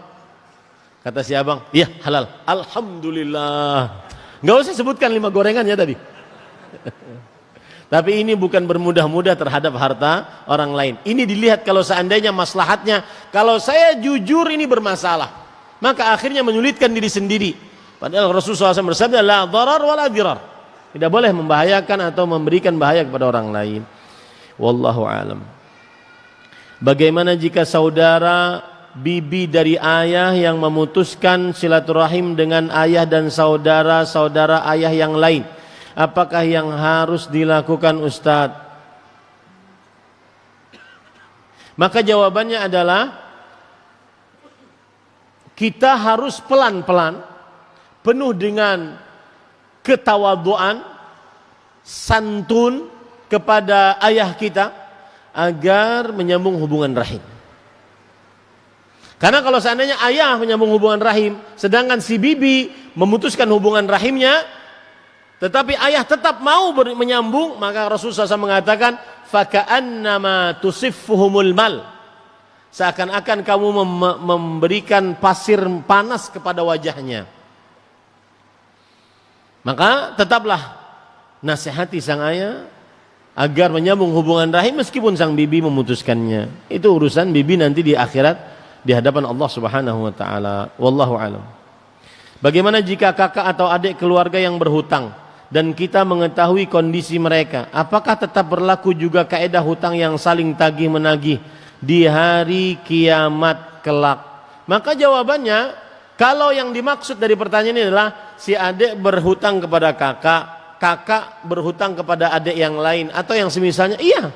Kata si abang, iya halal. Alhamdulillah. Nggak usah sebutkan 5 gorengan ya tadi. Tapi ini bukan bermudah-mudah terhadap harta orang lain. Ini dilihat kalau seandainya maslahatnya. Kalau saya jujur ini bermasalah, maka akhirnya menyulitkan diri sendiri. Padahal Rasulullah SAW bersabda, la dharar wa la dirar. Tidak boleh membahayakan atau memberikan bahaya kepada orang lain. Wallahu alam. Bagaimana jika saudara bibi dari ayah yang memutuskan silaturahim dengan ayah dan saudara-saudara ayah yang lain? Apakah yang harus dilakukan Ustadz? Maka jawabannya adalah kita harus pelan-pelan, penuh dengan ketawaduan, santun kepada ayah kita agar menyambung hubungan rahim. Karena kalau seandainya ayah menyambung hubungan rahim, sedangkan si bibi memutuskan hubungan rahimnya, tetapi ayah tetap mau menyambung, maka Rasulullah SAW mengatakan, faka'annama tusiffuhumul mal. Seakan-akan kamu memberikan pasir panas kepada wajahnya. Maka tetaplah nasihati sang ayah agar menyambung hubungan rahim meskipun sang bibi memutuskannya. Itu urusan bibi nanti di akhirat di hadapan Allah Subhanahu wa taala. Wallahu alam. Bagaimana jika kakak atau adik keluarga yang berhutang dan kita mengetahui kondisi mereka, apakah tetap berlaku juga kaidah hutang yang saling tagih menagih di hari kiamat kelak? Maka jawabannya, kalau yang dimaksud dari pertanyaan ini adalah si adik berhutang kepada kakak, kakak berhutang kepada adik yang lain atau yang semisalnya, iya,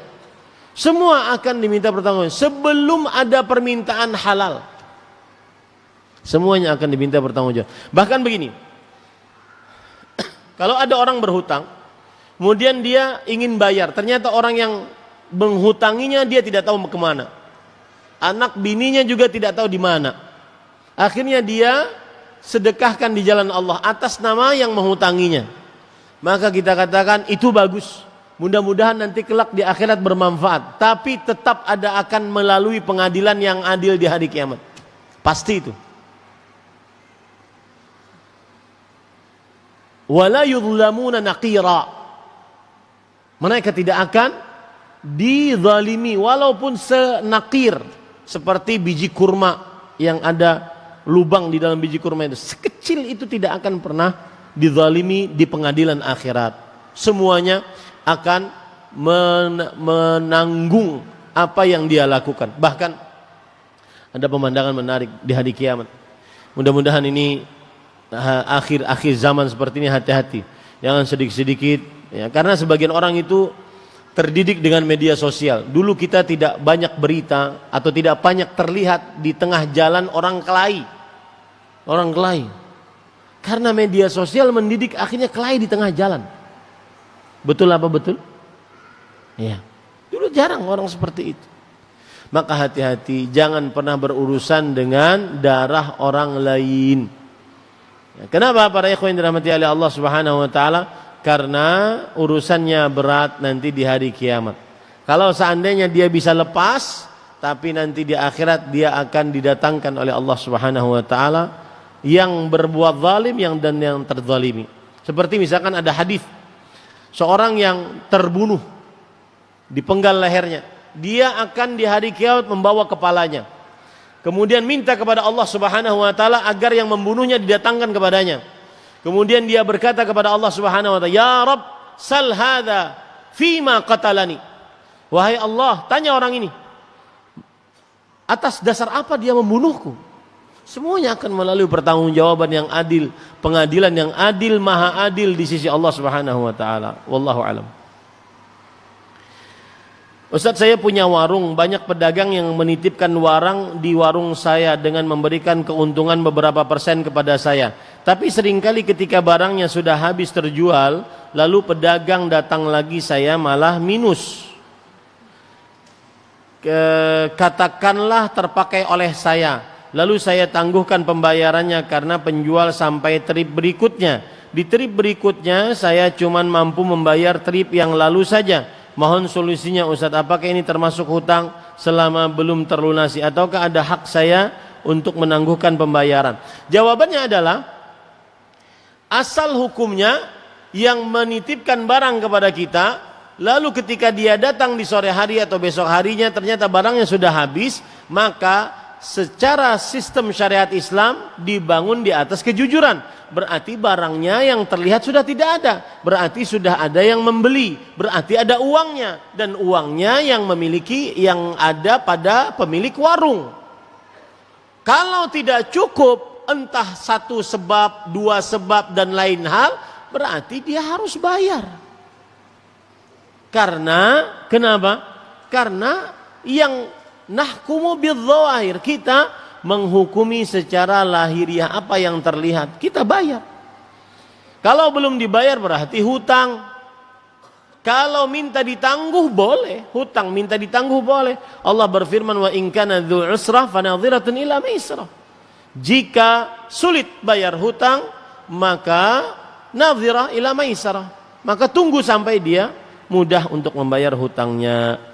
semua akan diminta pertanggungjawaban sebelum ada permintaan halal. Semuanya akan diminta pertanggungjawaban. Bahkan begini, kalau ada orang berhutang, kemudian dia ingin bayar, ternyata orang yang menghutanginya dia tidak tahu kemana, anak bininya juga tidak tahu di mana. Akhirnya dia sedekahkan di jalan Allah atas nama yang menghutanginya. Maka kita katakan itu bagus. Mudah-mudahan nanti kelak di akhirat bermanfaat, tapi tetap akan melalui pengadilan yang adil di hari kiamat. Pasti itu. Wala yudhlamuna naqira. Mereka tidak akan dizalimi walaupun senakir, seperti biji kurma yang ada lubang di dalam biji kurma itu. Sekecil itu tidak akan pernah dizalimi di pengadilan akhirat. Semuanya akan menanggung apa yang dia lakukan. Bahkan ada pemandangan menarik di hari kiamat. Mudah-mudahan ini akhir zaman seperti ini, hati-hati, jangan sedikit-sedikit ya, karena sebagian orang itu terdidik dengan media sosial. Dulu kita tidak banyak berita atau tidak banyak terlihat di tengah jalan orang kelahi, karena media sosial mendidik, akhirnya kelahi di tengah jalan. Betul apa betul? Ya, dulu jarang orang seperti itu. Maka hati-hati, jangan pernah berurusan dengan darah orang lain. Kenapa para ikhwan dirahmati oleh Allah Subhanahu wa taala? Karena urusannya berat nanti di hari kiamat. Kalau seandainya dia bisa lepas, tapi nanti di akhirat dia akan didatangkan oleh Allah Subhanahu wa taala yang berbuat zalim dan yang terzalimi. Seperti misalkan ada hadis seorang yang terbunuh, dipenggal lehernya, dia akan di hari kiamat membawa kepalanya, kemudian minta kepada Allah Subhanahu wa taala agar yang membunuhnya didatangkan kepadanya. Kemudian dia berkata kepada Allah Subhanahu wa taala, "Ya Rabb, sal hadza fima qatalani." Wahai Allah, tanya orang ini, atas dasar apa dia membunuhku? Semuanya akan melalui pertanggungjawaban yang adil, pengadilan yang adil, maha adil di sisi Allah Subhanahu wa taala. Wallahu alam. Ustaz, saya punya warung, banyak pedagang yang menitipkan barang di warung saya dengan memberikan keuntungan beberapa persen kepada saya. Tapi seringkali ketika barangnya sudah habis terjual, lalu pedagang datang lagi, saya malah minus. Katakanlah terpakai oleh saya, lalu saya tangguhkan pembayarannya karena penjual sampai trip berikutnya. Di trip berikutnya saya cuma mampu membayar trip yang lalu saja. Mohon solusinya Ustaz, apakah ini termasuk hutang selama belum terlunasi ataukah ada hak saya untuk menangguhkan pembayaran? Jawabannya adalah, asal hukumnya yang menitipkan barang kepada kita, lalu ketika dia datang di sore hari atau besok harinya ternyata barangnya sudah habis, maka secara sistem syariat Islam dibangun di atas kejujuran. Berarti barangnya yang terlihat sudah tidak ada, berarti sudah ada yang membeli, berarti ada uangnya, dan uangnya yang memiliki, yang ada pada pemilik warung. Kalau tidak cukup, entah satu sebab, dua sebab dan lain hal, berarti dia harus bayar. Karena kenapa? Karena yang nahkumu bidzawahir, kita menghukumi secara lahiriah, apa yang terlihat kita bayar. Kalau belum dibayar berarti hutang. Kalau minta ditangguh boleh, hutang minta ditangguh boleh. Allah berfirman, wa in kana dzu usrah fanadhiratun ila maisarah. Jika sulit bayar hutang, maka nadhirah ila maisarah, maka tunggu sampai dia mudah untuk membayar hutangnya.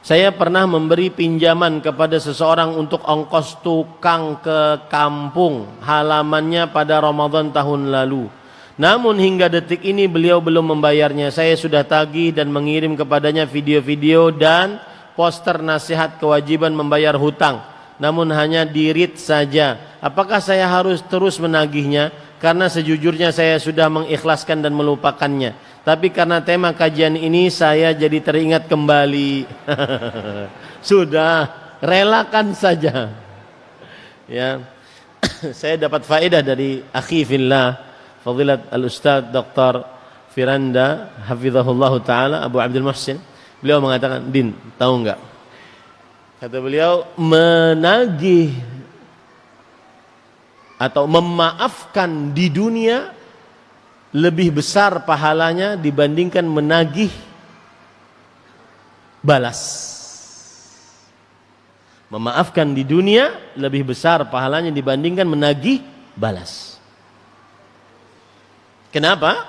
Saya pernah memberi pinjaman kepada seseorang untuk ongkos tukang ke kampung halamannya pada Ramadan tahun lalu. Namun hingga detik ini beliau belum membayarnya. Saya sudah tagih dan mengirim kepadanya video-video dan poster nasihat kewajiban membayar hutang. Namun hanya di-read saja. Apakah saya harus terus menagihnya? Karena sejujurnya saya sudah mengikhlaskan dan melupakannya. Tapi karena tema kajian ini saya jadi teringat kembali. Sudah, relakan saja. Ya. Saya dapat faedah dari akhi fillah, Fadilat Al-Ustaz Dr. Firanda hafizahullah taala, Abu Abdul Muhsin. Beliau mengatakan, "Din, tahu enggak?" Kata beliau, menagih atau memaafkan di dunia lebih besar pahalanya dibandingkan menagih balas. Memaafkan di dunia lebih besar pahalanya dibandingkan menagih balas. Kenapa?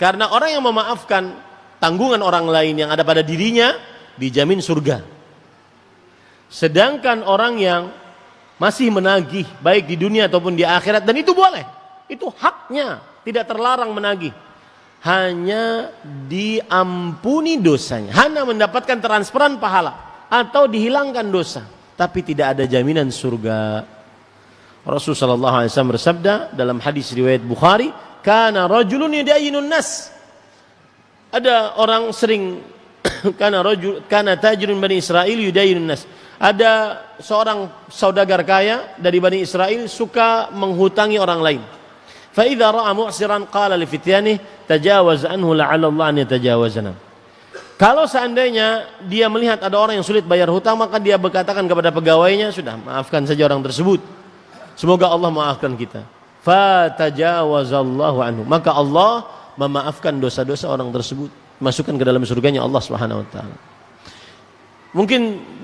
Karena orang yang memaafkan tanggungan orang lain yang ada pada dirinya dijamin surga. Sedangkan orang yang masih menagih baik di dunia ataupun di akhirat, dan itu boleh, itu haknya, tidak terlarang menagih, hanya diampuni dosanya, hanya mendapatkan transferan pahala atau dihilangkan dosa, tapi tidak ada jaminan surga. Rasulullah SAW bersabda dalam hadis riwayat Bukhari, kana rajulun yudayinun nas, ada orang sering kana tajirun Bani Israel yudayinun nas, ada seorang saudagar kaya dari Bani Israel suka menghutangi orang lain. Fa idza ra'a mu'siran qala li fityanihi tajawaz anhu la'alla Allah an yatajawazana. Kalau seandainya dia melihat ada orang yang sulit bayar hutang, maka dia berkatakan kepada pegawainya, sudah maafkan saja orang tersebut, semoga Allah maafkan kita. Fa tajawazallahu anhu, maka Allah memaafkan dosa-dosa orang tersebut, masukkan ke dalam surganya Allah Subhanahu wa taala. Mungkin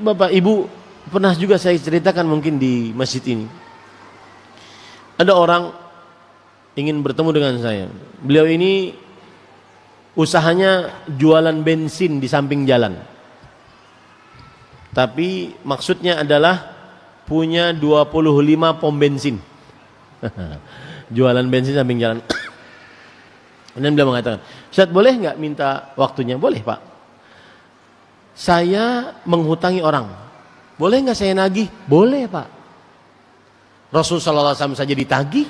Bapak Ibu pernah juga saya ceritakan mungkin di masjid ini. Ada orang ingin bertemu dengan saya. Beliau ini usahanya jualan bensin di samping jalan. Tapi maksudnya adalah punya 25 pom bensin. Jualan bensin samping jalan. Dan beliau mengatakan, "Ustaz, boleh nggak minta waktunya?" "Boleh, Pak. Saya menghutangi orang. Boleh nggak saya nagih?" "Boleh, Pak." Rasulullah SAW saja ditagih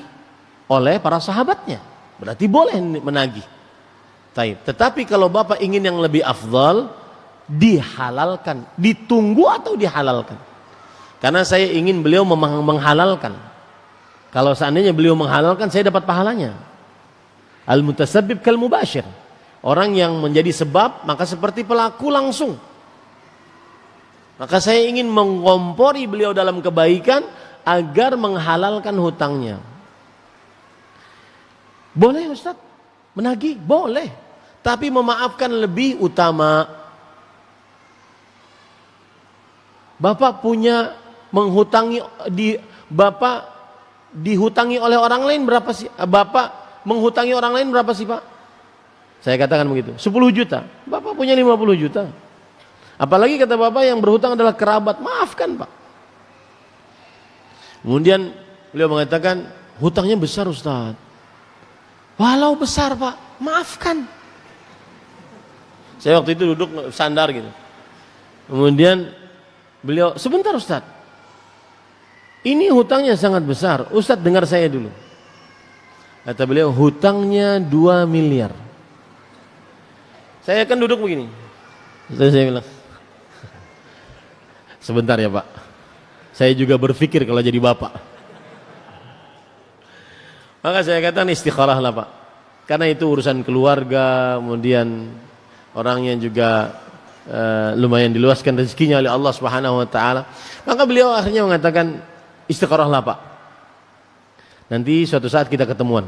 oleh para sahabatnya, berarti boleh menagih. Tetapi kalau Bapak ingin yang lebih afdal, dihalalkan, ditunggu atau dihalalkan. Karena saya ingin beliau menghalalkan. Kalau seandainya beliau menghalalkan, saya dapat pahalanya. Al-mutasabbib kal mubashir. Orang yang menjadi sebab, maka seperti pelaku langsung. Maka saya ingin mengompori beliau dalam kebaikan agar menghalalkan hutangnya. Boleh Ustaz menagih? Boleh. Tapi memaafkan lebih utama. Bapak punya menghutangi Bapak dihutangi oleh orang lain berapa sih? Bapak menghutangi orang lain berapa sih, Pak? Saya katakan begitu, 10 juta. Bapak punya 50 juta. Apalagi kata Bapak yang berhutang adalah kerabat, maafkan, Pak. Kemudian beliau mengatakan, hutangnya besar Ustaz. Walau besar, Pak, maafkan. Saya waktu itu duduk sandar gitu. Kemudian beliau, sebentar Ustaz, ini hutangnya sangat besar. Ustaz dengar saya dulu. Kata beliau, hutangnya 2 miliar. Saya kan duduk begini. Saya bilang, sebentar ya Pak, saya juga berpikir kalau jadi Bapak. Maka saya katakan istikharah lah Pak, karena itu urusan keluarga, kemudian orangnya juga lumayan diluaskan rezekinya oleh Allah Subhanahu wa taala. Maka beliau akhirnya mengatakan, istikharah lah Pak, nanti suatu saat kita ketemuan.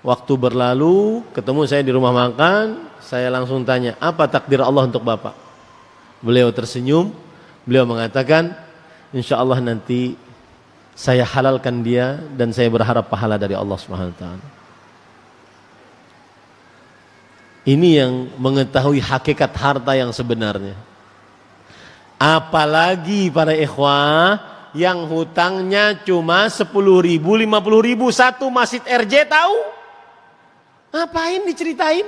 Waktu berlalu, ketemu saya di rumah makan, saya langsung tanya, apa takdir Allah untuk Bapak? Beliau tersenyum, beliau mengatakan, insya Allah nanti saya halalkan dia dan saya berharap pahala dari Allah Subhanahu wa taala. Ini yang mengetahui hakikat harta yang sebenarnya. Apalagi para ikhwah yang hutangnya cuma 10.000, 50.000, satu masjid RJ tahu? Ngapain diceritain?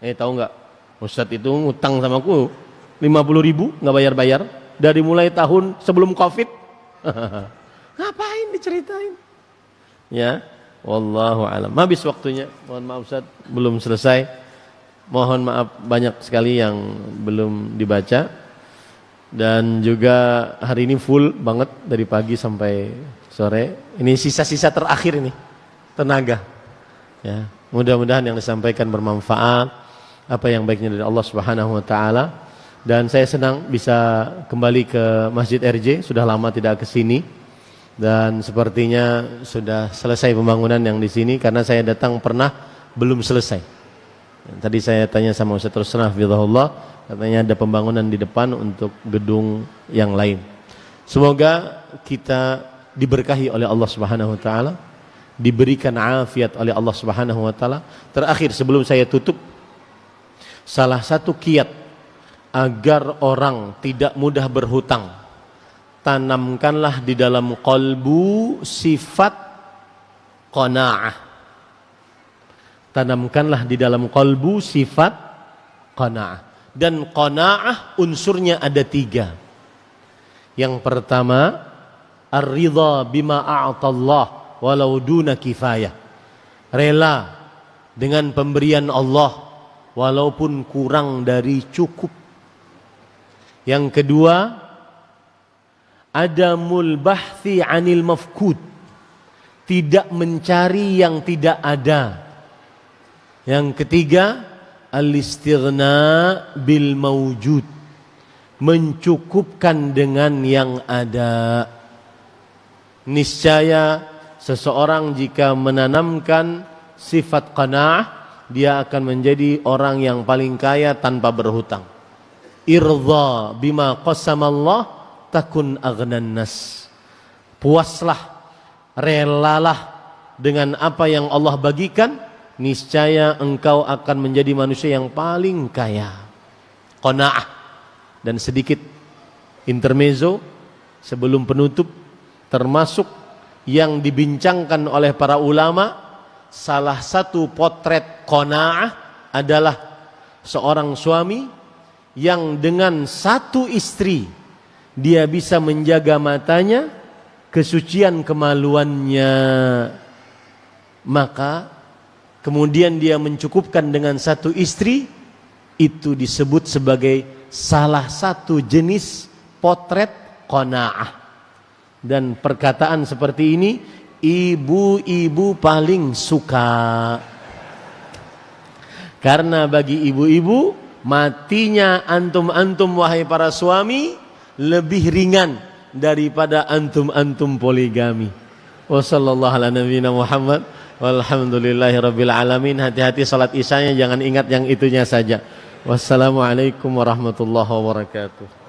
Tahu nggak? Ustadz itu ngutang sama aku 50.000 nggak bayar-bayar dari mulai tahun sebelum Covid. Ngapain diceritain? Ya, wallahu alam. Habis waktunya. Mohon maaf Ustadz, belum selesai. Mohon maaf banyak sekali yang belum dibaca. Dan juga hari ini full banget dari pagi sampai sore. Ini sisa-sisa terakhir ini. Tenaga. Ya, mudah-mudahan yang disampaikan bermanfaat, apa yang baiknya dari Allah Subhanahu wa taala. Dan saya senang bisa kembali ke Masjid RJ, sudah lama tidak ke sini. Dan sepertinya sudah selesai pembangunan yang di sini karena saya datang pernah belum selesai. Tadi saya tanya sama Ustaz Rusnah hafizahullah, katanya ada pembangunan di depan untuk gedung yang lain. Semoga kita diberkahi oleh Allah Subhanahu wa taala diberikan afiat oleh Allah Subhanahu wa taala. Terakhir sebelum saya tutup, salah satu kiat agar orang tidak mudah berhutang, tanamkanlah di dalam qalbu sifat qanaah. Tanamkanlah di dalam qalbu sifat qanaah. Dan qanaah unsurnya ada 3. Yang pertama, ar-ridha bima a'tallah walau duna kifayah. Rela dengan pemberian Allah walaupun kurang dari cukup. Yang kedua, adamul bahthi 'anil mafkud. Tidak mencari yang tidak ada. Yang ketiga, al-istighna bil mawjud. Mencukupkan dengan yang ada. Niscaya seseorang jika menanamkan sifat qanaah, dia akan menjadi orang yang paling kaya tanpa berhutang. Irdha bima qasamallah takun aghnan nas. Puaslah, relalah dengan apa yang Allah bagikan, niscaya engkau akan menjadi manusia yang paling kaya. Qanaah. Dan sedikit intermezzo sebelum penutup, termasuk yang dibincangkan oleh para ulama, salah satu potret qanaah adalah seorang suami yang dengan satu istri dia bisa menjaga matanya, kesucian kemaluannya, maka kemudian dia mencukupkan dengan satu istri, itu disebut sebagai salah satu jenis potret qanaah. Dan perkataan seperti ini ibu-ibu paling suka, karena bagi ibu-ibu matinya antum-antum wahai para suami lebih ringan daripada antum-antum poligami. Wassallallahu ala nabiyina Muhammad walhamdulillahi rabbil alamin. Hati-hati salat isyanya, jangan ingat yang itunya saja. Wassalamualaikum warahmatullahi wabarakatuh.